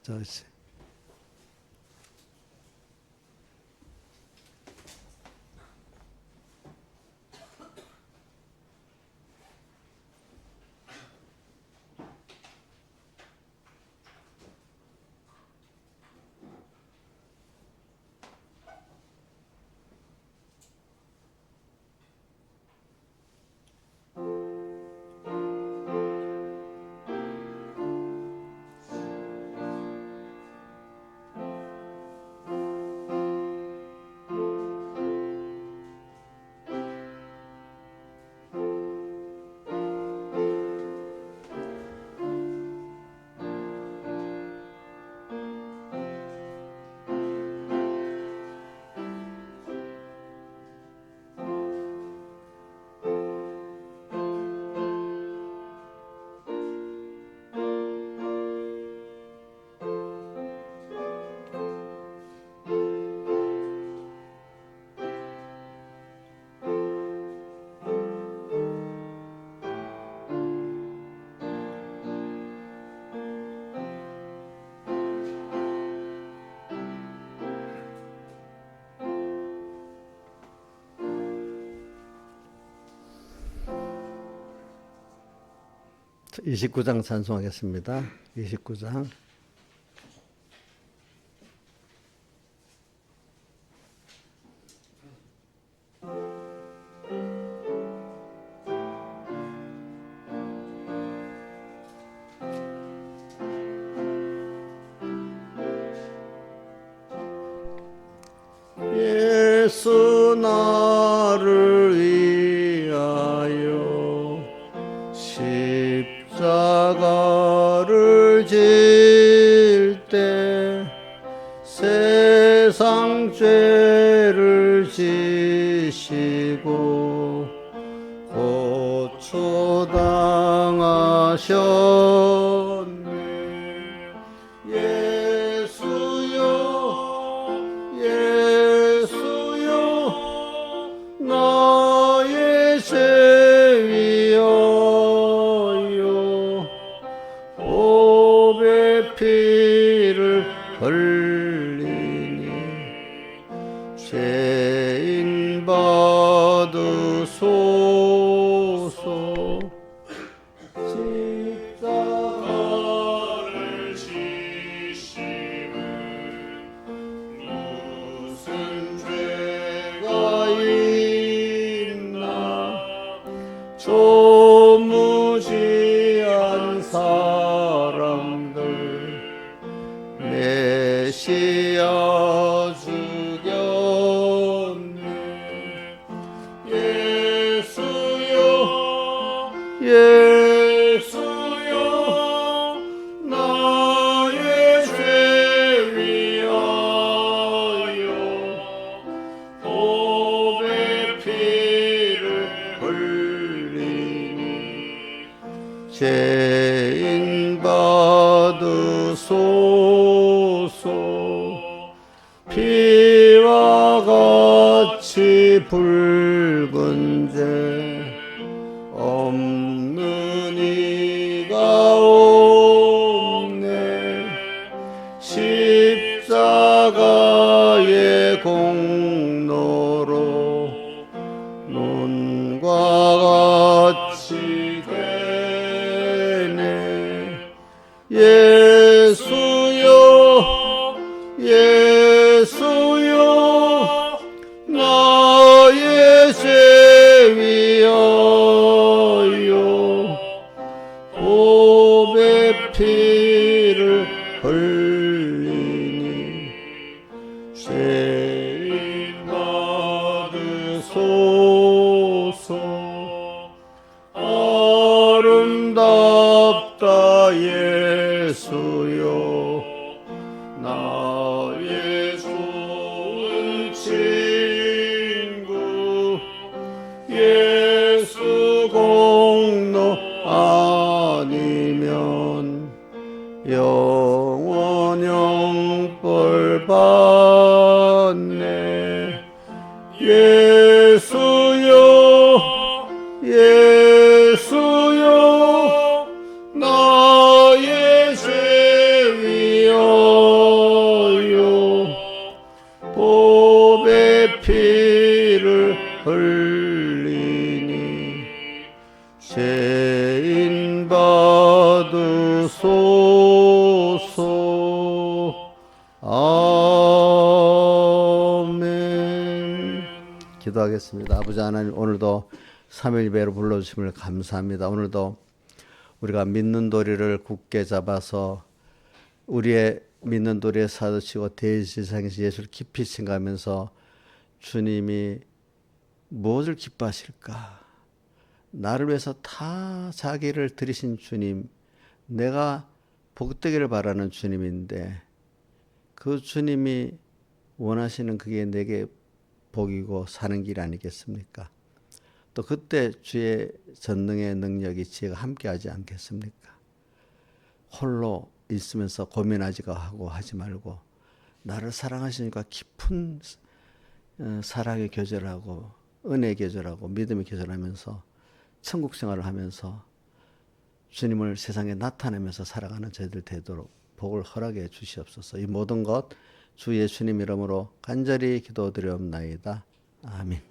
29장 찬송하겠습니다. 29장. 예수 나를 위하여 십자가를 질 때 세상 죄를 지시고 고초당하셨네. 예수여 예수여 나의 죄 위하여 보배 피를 흘리니 죄인 받으소서. 십자가를 지심은 무슨 죄가 있나 조무지한 사람들 메시아 죽였네. 예수여 예수여 나의 죄 위하여 보배 피를 흘리니 죄인 받으소서. 피와 같이 붉은 죄 없는 이가 없네. 십자가의 공로로 눈과 같이 되네. 예수여 예수여 나의 죄 위하여 보배 피를 흘리니 죄인 받으소서. 아름답다 예수여 나의 좋은 친구. 예수 공로 아니면 영원 영벌 받네. 예수여 예수여 나의 죄 위하여 보배 피를 흘리니 죄인 받으소서. 아멘. 기도하겠습니다. 아버지 하나님, 오늘도 삼일배로 불러주심을 감사합니다. 오늘도 우리가 믿는 도리를 굳게 잡아서 우리의 믿는 도리에 사드시고 대지상에서 예수를 깊이 생각하면서 주님이 무엇을 기뻐하실까? 나를 위해서 다 자기를 들이신 주님, 내가 복되기를 바라는 주님인데 그 주님이 원하시는 그게 내게 복이고 사는 길 아니겠습니까? 또 그때 주의 전능의 능력이 지혜가 함께하지 않겠습니까? 홀로 있으면서 고민하지가 하고 하지 말고 나를 사랑하시니까 깊은 사랑의 교제하고 은혜의 교제하고 믿음의 교제하면서 천국 생활을 하면서 주님을 세상에 나타내면서 살아가는 저희들 되도록 복을 허락해 주시옵소서. 이 모든 것 주 예수님 이름으로 간절히 기도드리옵나이다. 아멘.